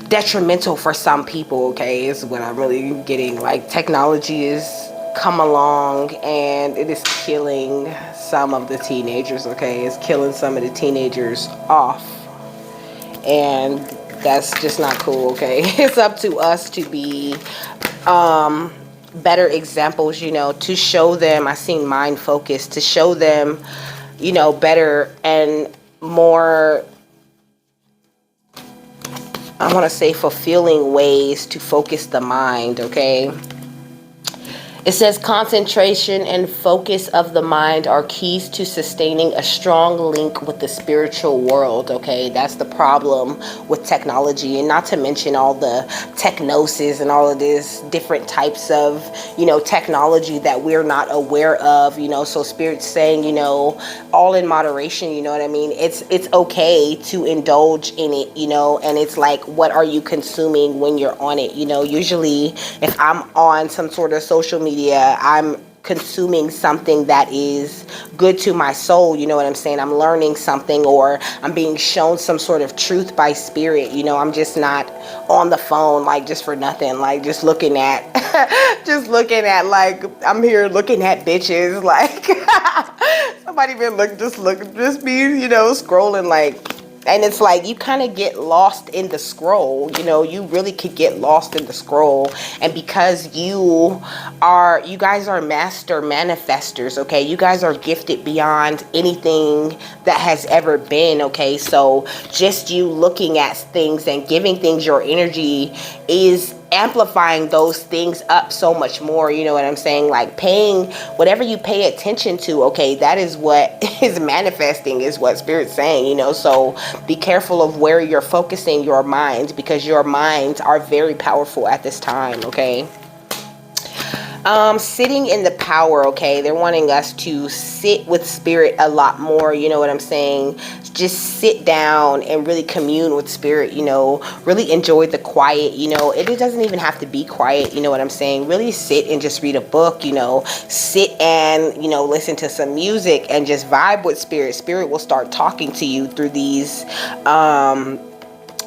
detrimental for some people, okay, is what I'm really getting. Like, technology is come along and it is killing some of the teenagers, okay? It's killing some of the teenagers off, and that's just not cool, okay? It's up to us to be better examples, you know, to show them. I seen Mind Focus, to show them, you know, better and more, I want to say, fulfilling ways to focus the mind, okay? It says concentration and focus of the mind are keys to sustaining a strong link with the spiritual world, okay? That's the problem with technology, and not to mention all the technosis and all of this different types of, you know, technology that we're not aware of, you know? So Spirit's saying, you know, all in moderation, you know what I mean? It's okay to indulge in it, you know? And it's like, what are you consuming when you're on it? You know, usually if I'm on some sort of social media, I'm consuming something that is good to my soul, you know what I'm saying? I'm learning something, or I'm being shown some sort of truth by Spirit, you know? I'm just not on the phone, like, just for nothing, like, just looking at like, I'm here looking at bitches, like, somebody been just be, you know, scrolling, like. And it's like, you kind of get lost in the scroll, you know, you really could get lost in the scroll. And because you guys are master manifestors, okay? You guys are gifted beyond anything that has ever been, okay? So just you looking at things and giving things your energy is amplifying those things up so much more, you know what I'm saying? Like, paying whatever you pay attention to, okay, that is what is manifesting, is what Spirit's saying, you know? So be careful of where you're focusing your mind, because your minds are very powerful at this time, okay? Sitting in the power, okay? They're wanting us to sit with Spirit a lot more, you know what I'm saying? Just sit down and really commune with Spirit, you know? Really enjoy the quiet, you know? It doesn't even have to be quiet, you know what I'm saying? Really sit and just read a book, you know? Sit and, you know, listen to some music and just vibe with Spirit. Spirit will start talking to you through these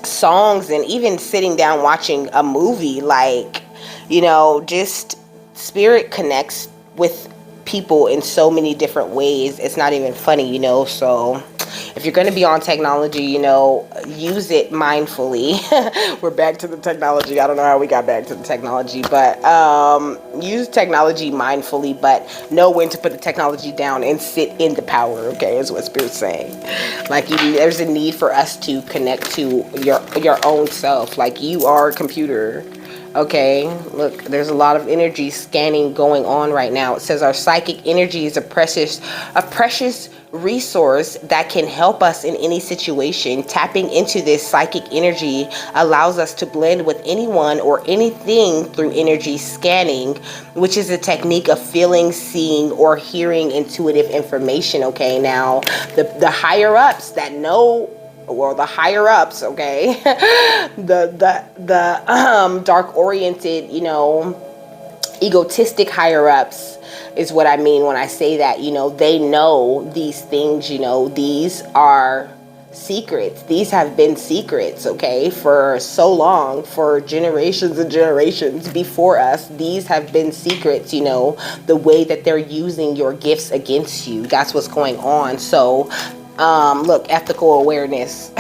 songs, and even sitting down watching a movie, like, you know, just Spirit connects with people in so many different ways. It's not even funny, you know? So if you're going to be on technology, you know, use it mindfully. We're back to the technology. I don't know how we got back to the technology, but use technology mindfully, but know when to put the technology down and sit in the power, okay, is what Spirit's saying. Like, there's a need for us to connect to your own self. Like, you are a computer. Okay, look, there's a lot of energy scanning going on right now. It says our psychic energy is a precious resource that can help us in any situation. Tapping into this psychic energy allows us to blend with anyone or anything through energy scanning, which is a technique of feeling, seeing, or hearing intuitive information. Okay, now the higher ups that know, or the higher ups, okay, the dark oriented, you know, egotistic higher ups is what I mean when I say that, you know, they know these things, you know, these are secrets. These have been secrets, okay, for so long, for generations and generations before us. These have been secrets, you know, the way that they're using your gifts against you. That's what's going on. So Look, ethical awareness.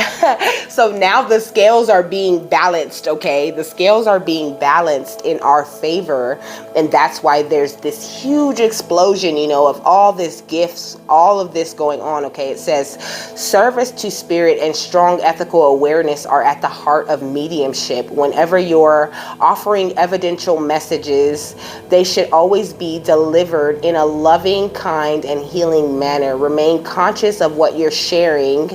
So now the scales are being balanced, okay? The scales are being balanced in our favor. And that's why there's this huge explosion, of all this gifts, all of this going on, okay? It says service to spirit and strong ethical awareness are at the heart of mediumship. Whenever you're offering evidential messages, they should always be delivered in a loving, kind, and healing manner. Remain conscious of what you're sharing.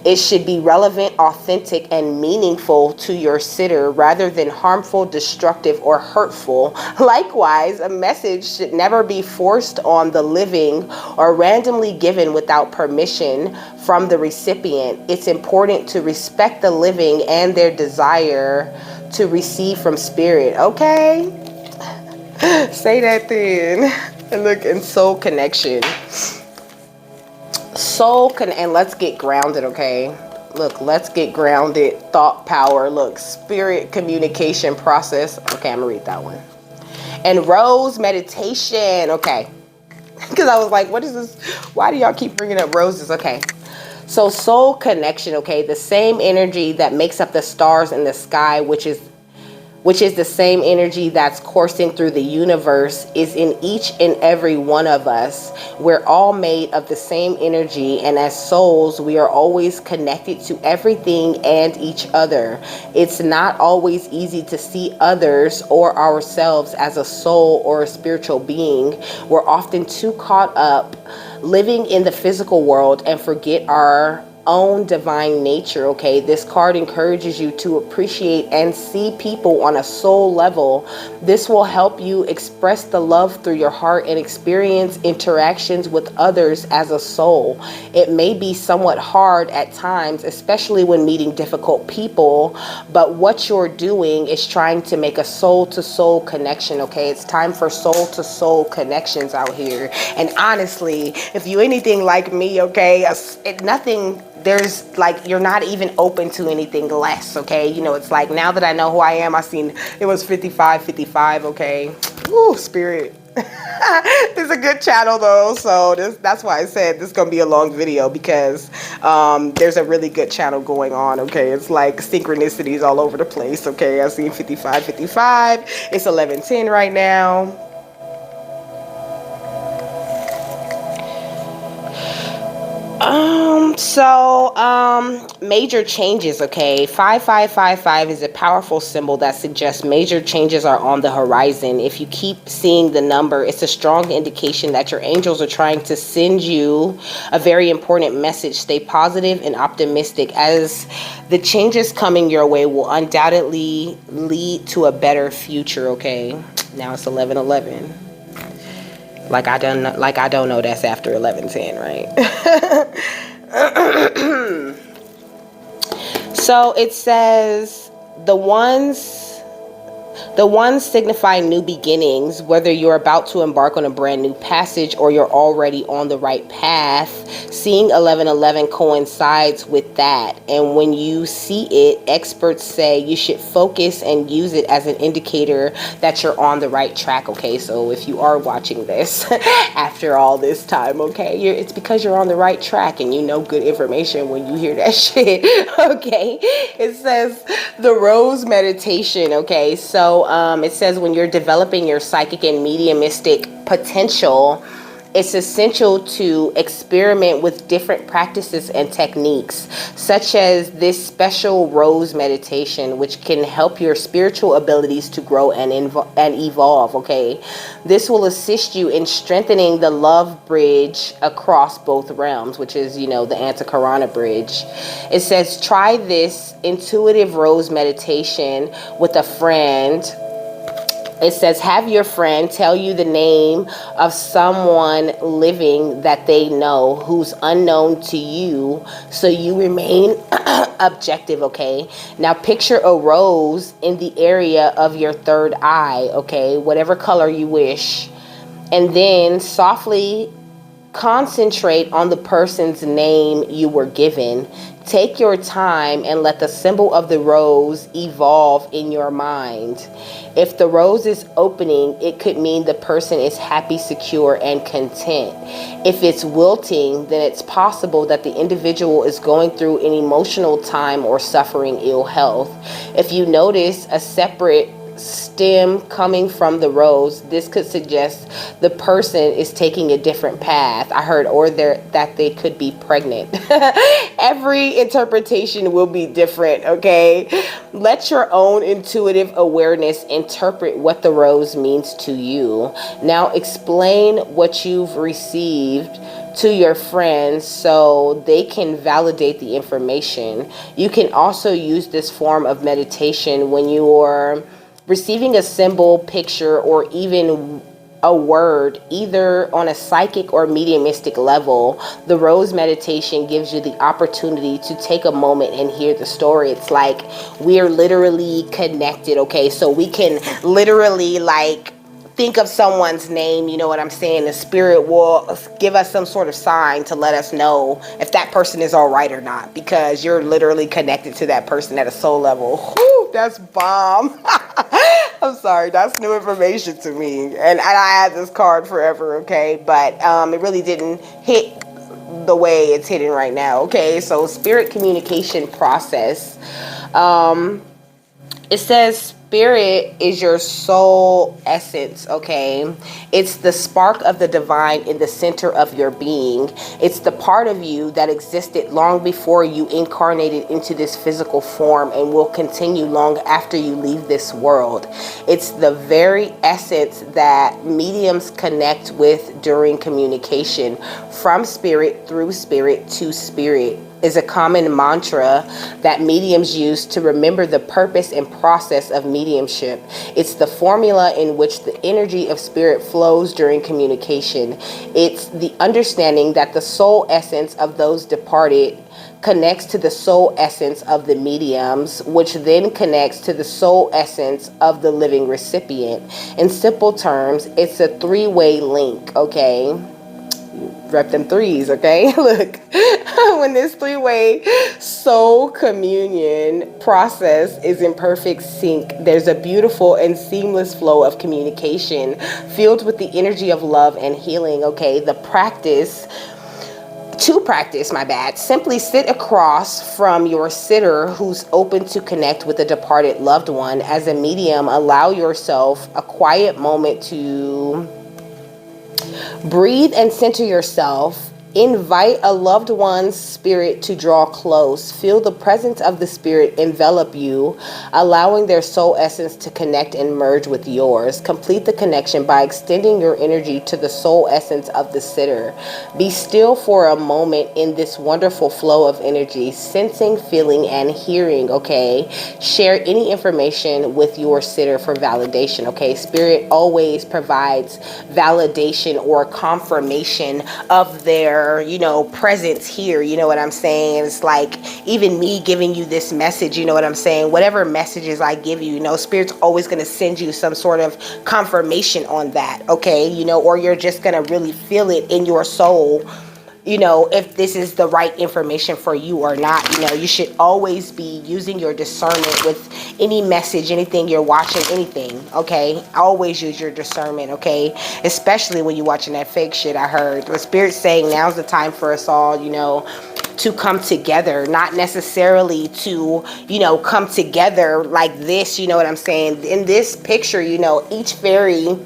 It should be relevant, authentic, and meaningful to your sitter rather than harmful, destructive, or hurtful. Likewise, a message should never be forced on the living or randomly given without permission from the recipient. It's important to respect the living and their desire to receive from spirit. Okay? Say that then. And look, in soul connection. And let's get grounded, okay? Look, let's get grounded. Thought power. Look, spirit communication process. Okay, I'm gonna read that one. And rose meditation. Okay. Because I was like, what is this? Why do y'all keep bringing up roses? Okay. So soul connection, okay? The same energy that makes up the stars in the sky, which is the same energy that's coursing through the universe, is in each and every one of us. We're all made of the same energy, and as souls, we are always connected to everything and each other. It's not always easy to see others or ourselves as a soul or a spiritual being. We're often too caught up living in the physical world and forget our own divine nature, okay? This card encourages you to appreciate and see people on a soul level. This will help you express the love through your heart and experience interactions with others as a soul. It may be somewhat hard at times, especially when meeting difficult people, but what you're doing is trying to make a soul-to-soul connection, okay? It's time for soul-to-soul connections out here. And honestly, if you anything like me, okay, there's like, you're not even open to anything less, okay? It's like, now that I know who I am, I seen it was 55, okay? Ooh, spirit. This is a good channel though, so that's why I said this is gonna be a long video, because there's a really good channel going on, okay? It's like synchronicities all over the place, okay? I seen 55. It's 11:10 right now. Major changes, okay? 5555 is a powerful symbol that suggests major changes are on the horizon. If you keep seeing the number, it's a strong indication that your angels are trying to send you a very important message. Stay positive and optimistic, as the changes coming your way will undoubtedly lead to a better future, okay? Now it's 11:11. Like I don't know that's after 11:10, right? So it says the ones signify new beginnings, whether you're about to embark on a brand new passage or you're already on the right path. Seeing 11:11 coincides with that. And when you see it, experts say you should focus and use it as an indicator that you're on the right track, okay? So if you are watching this after all this time, okay, it's because you're on the right track, and you know good information when you hear that shit, okay? It says the rose meditation, okay? So it says when you're developing your psychic and mediumistic potential, it's essential to experiment with different practices and techniques, such as this special rose meditation, which can help your spiritual abilities to grow and evolve, okay? This will assist you in strengthening the love bridge across both realms, which is, the Antakarana bridge. It says, try this intuitive rose meditation with a friend. It says, have your friend tell you the name of someone living that they know who's unknown to you, so you remain objective, okay? Now picture a rose in the area of your third eye, okay? Whatever color you wish. And then softly concentrate on the person's name you were given. Take your time and let the symbol of the rose evolve in your mind. If the rose is opening, it could mean the person is happy, secure, and content. If it's wilting, then it's possible that the individual is going through an emotional time or suffering ill health. If you notice a separate stem coming from the rose, this could suggest the person is taking a different path. I heard that they could be pregnant. Every interpretation will be different, okay? Let your own intuitive awareness interpret what the rose means to you. Now explain what you've received to your friends so they can validate the information. You can also use this form of meditation when you are receiving a symbol, picture, or even a word, either on a psychic or mediumistic level. The rose meditation gives you the opportunity to take a moment and hear the story. It's like we're literally connected, okay? So we can literally like think of someone's name, you know what I'm saying? The spirit will give us some sort of sign to let us know if that person is all right or not, because you're literally connected to that person at a soul level. Whew, that's bomb. I'm sorry, that's new information to me. And I had this card forever, okay? But it really didn't hit the way it's hitting right now, okay? So spirit communication process. It says spirit is your soul essence, okay? It's the spark of the divine in the center of your being. It's the part of you that existed long before you incarnated into this physical form and will continue long after you leave this world. It's the very essence that mediums connect with during communication. From spirit, through spirit, to spirit is a common mantra that mediums use to remember the purpose and process of mediumship. It's the formula in which the energy of spirit flows during communication. It's the understanding that the soul essence of those departed connects to the soul essence of the mediums, which then connects to the soul essence of the living recipient. In simple terms, it's a three-way link, okay? Rep them threes, okay? Look, when this three-way soul communion process is in perfect sync, there's a beautiful and seamless flow of communication filled with the energy of love and healing, okay? Simply sit across from your sitter who's open to connect with a departed loved one. As a medium, allow yourself a quiet moment to breathe and center yourself. Invite a loved one's spirit to draw close. Feel the presence of the spirit envelop you, allowing their soul essence to connect and merge with yours. Complete the connection by extending your energy to the soul essence of the sitter. Be still for a moment in this wonderful flow of energy, sensing, feeling, and hearing, okay? Share any information with your sitter for validation, okay? Spirit always provides validation or confirmation of their presence here, you know what I'm saying? It's like even me giving you this message, you know what I'm saying? Whatever messages I give you, Spirit's always going to send you some sort of confirmation on that, okay? Or you're just going to really feel it in your soul, if this is the right information for you or not. You should always be using your discernment with any message, anything you're watching, anything, okay? Always use your discernment, okay? Especially when you're watching that fake shit. I heard the Spirit's saying now's the time for us all, to come together, not necessarily to, come together like this, you know what I'm saying? In this picture, each fairy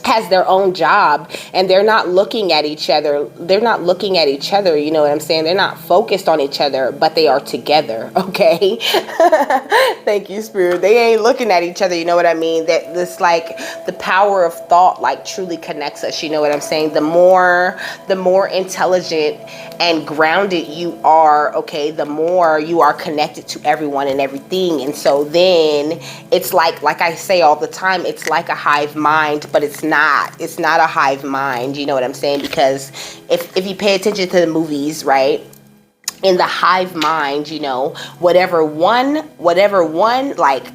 has their own job and they're not looking at each other. You know what I'm saying? They're not focused on each other, but they are together, okay? Thank you, Spirit. They ain't looking at each other, you know what I mean? That this, like, the power of thought, like, truly connects us, you know what I'm saying? The more intelligent and grounded you are, okay, the more you are connected to everyone and everything. And so then it's like I say all the time, it's like a hive mind, but it's not a hive mind, you know what I'm saying? Because if you pay attention to the movies, right, in the hive mind, whatever one like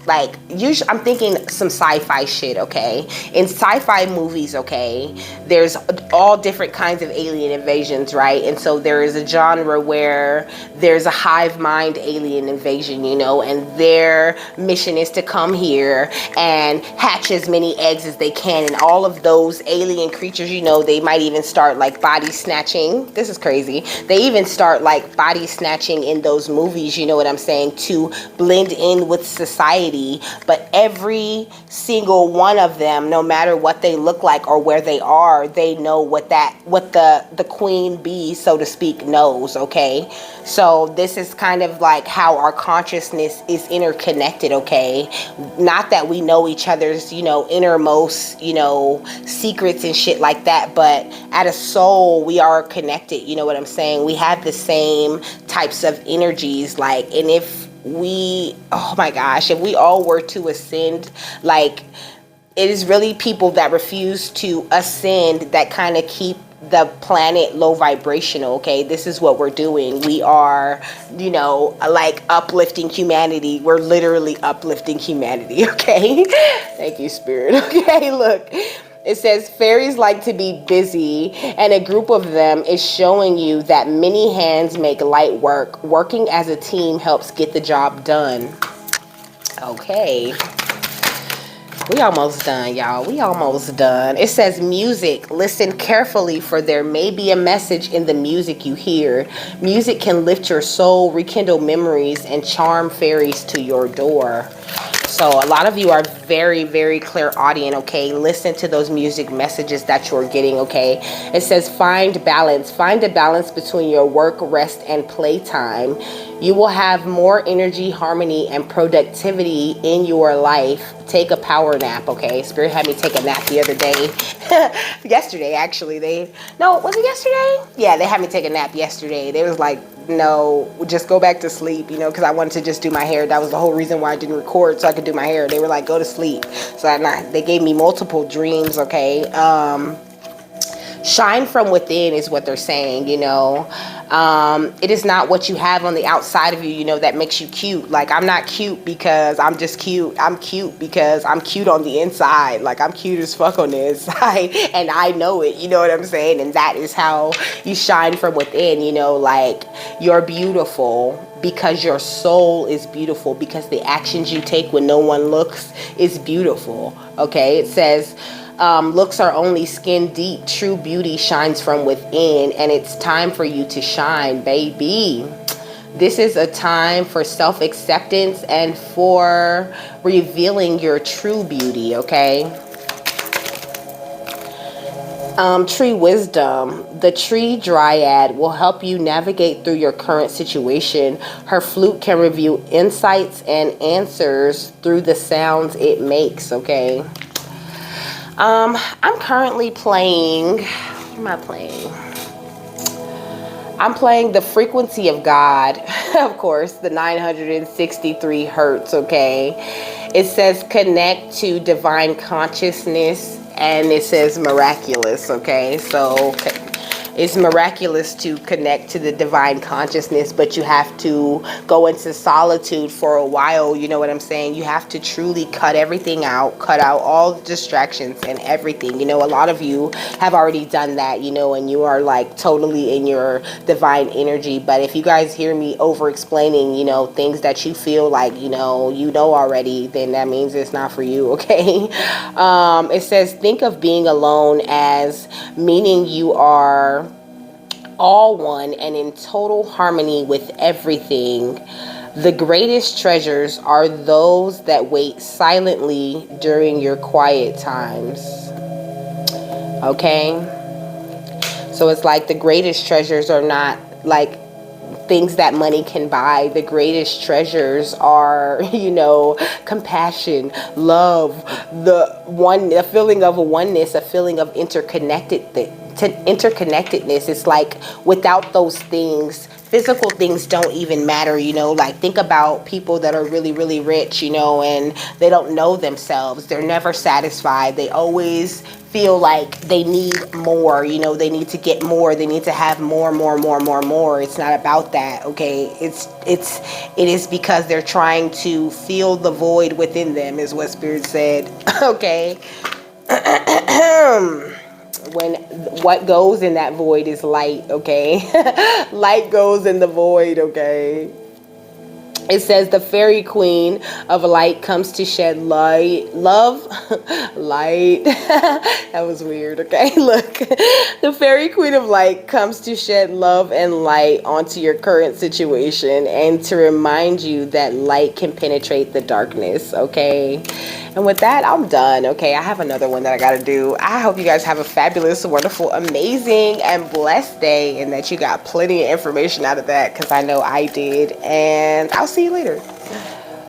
like usually I'm thinking some sci-fi shit, okay? In sci-fi movies, okay, there's all different kinds of alien invasions, right? And so there is a genre where there's a hive mind alien invasion, you know, and their mission is to come here and hatch as many eggs as they can. And all of those alien creatures, you know, they might even start like body snatching. This is crazy. They even start like body snatching in those movies, you know what I'm saying, to blend in with society. But every single one of them, no matter what they look like or where they are, they know what the queen bee, so to speak, knows, okay? So this is kind of like how our consciousness is interconnected, okay? Not that we know each other's, you know, innermost, you know, secrets and shit like that, but at a soul, we are connected, you know what I'm saying? We have the same types of energies, like, and if we, oh my gosh, if we all were to ascend, like, it is really people that refuse to ascend that kind of keep the planet low vibrational, okay? This is what we're doing. We are, you know, like uplifting humanity. We're literally uplifting humanity, okay? Thank you, Spirit. Okay, look. It says fairies like to be busy, and a group of them is showing you that many hands make light work. Working as a team helps get the job done. Okay. We almost done, y'all. We almost done. It says music. Listen carefully, for there may be a message in the music you hear. Music can lift your soul, rekindle memories, and charm fairies to your door. So a lot of you are very, very clairaudient, okay? Listen to those music messages that you're getting, okay? It says find balance. Find a balance between your work, rest, and playtime. You will have more energy, harmony, and productivity in your life. Take a power nap, okay? Spirit had me take a nap the other day. Yesterday, actually. Was it yesterday? Yeah, they had me take a nap yesterday. They was like, no, just go back to sleep, you know, because I wanted to just do my hair. That was the whole reason why I didn't record, so I could do my hair. They were like, go to sleep. So they gave me multiple dreams, okay? Shine from within is what they're saying, you know. It is not what you have on the outside of you, you know, that makes you cute. Like, I'm not cute because I'm just cute. I'm cute because I'm cute on the inside. Like, I'm cute as fuck on the inside, and I know it, you know what I'm saying? And that is how you shine from within, you know, like, you're beautiful because your soul is beautiful, because the actions you take when no one looks is beautiful, okay? It says, looks are only skin deep. True beauty shines from within, and it's time for you to shine, baby. This is a time for self-acceptance and for revealing your true beauty, okay? Tree wisdom. The tree dryad will help you navigate through your current situation. Her flute can reveal insights and answers through the sounds it makes, okay? I'm currently playing, what am I playing? I'm playing the Frequency of God, of course, the 963 hertz, okay? It says connect to divine consciousness, and it says miraculous, okay? So it's miraculous to connect to the divine consciousness, but you have to go into solitude for a while, you know what I'm saying? You have to truly cut everything out, cut out all the distractions and everything. You know, a lot of you have already done that, you know, and you are like totally in your divine energy. But if you guys hear me over explaining, you know, things that you feel like, you know already, then that means it's not for you, okay? It says, think of being alone as meaning you are all one and in total harmony with everything. The greatest treasures are those that wait silently during your quiet times. Okay? So it's like the greatest treasures are not like things that money can buy. The greatest treasures are, you know, compassion, love, the feeling of a oneness, a feeling of interconnectedness. It's like without those things, physical things don't even matter, you know. Like, think about people that are really, really rich, you know, and they don't know themselves. They're never satisfied. They always feel like they need more, you know. They need to get more. They need to have more, more, more, more, more. It's not about that, okay? It is because they're trying to fill the void within them, is what Spirit said. Okay. When what goes in that void is light, okay? Light goes in the void, okay? It says the fairy queen of light comes to shed light, love, light. That was weird, okay? Look, the fairy queen of light comes to shed love and light onto your current situation and to remind you that light can penetrate the darkness, okay? And with that, I'm done, okay? I have another one that I gotta do. I hope you guys have a fabulous, wonderful, amazing, and blessed day, and that you got plenty of information out of that, because I know I did. And I'll see you later.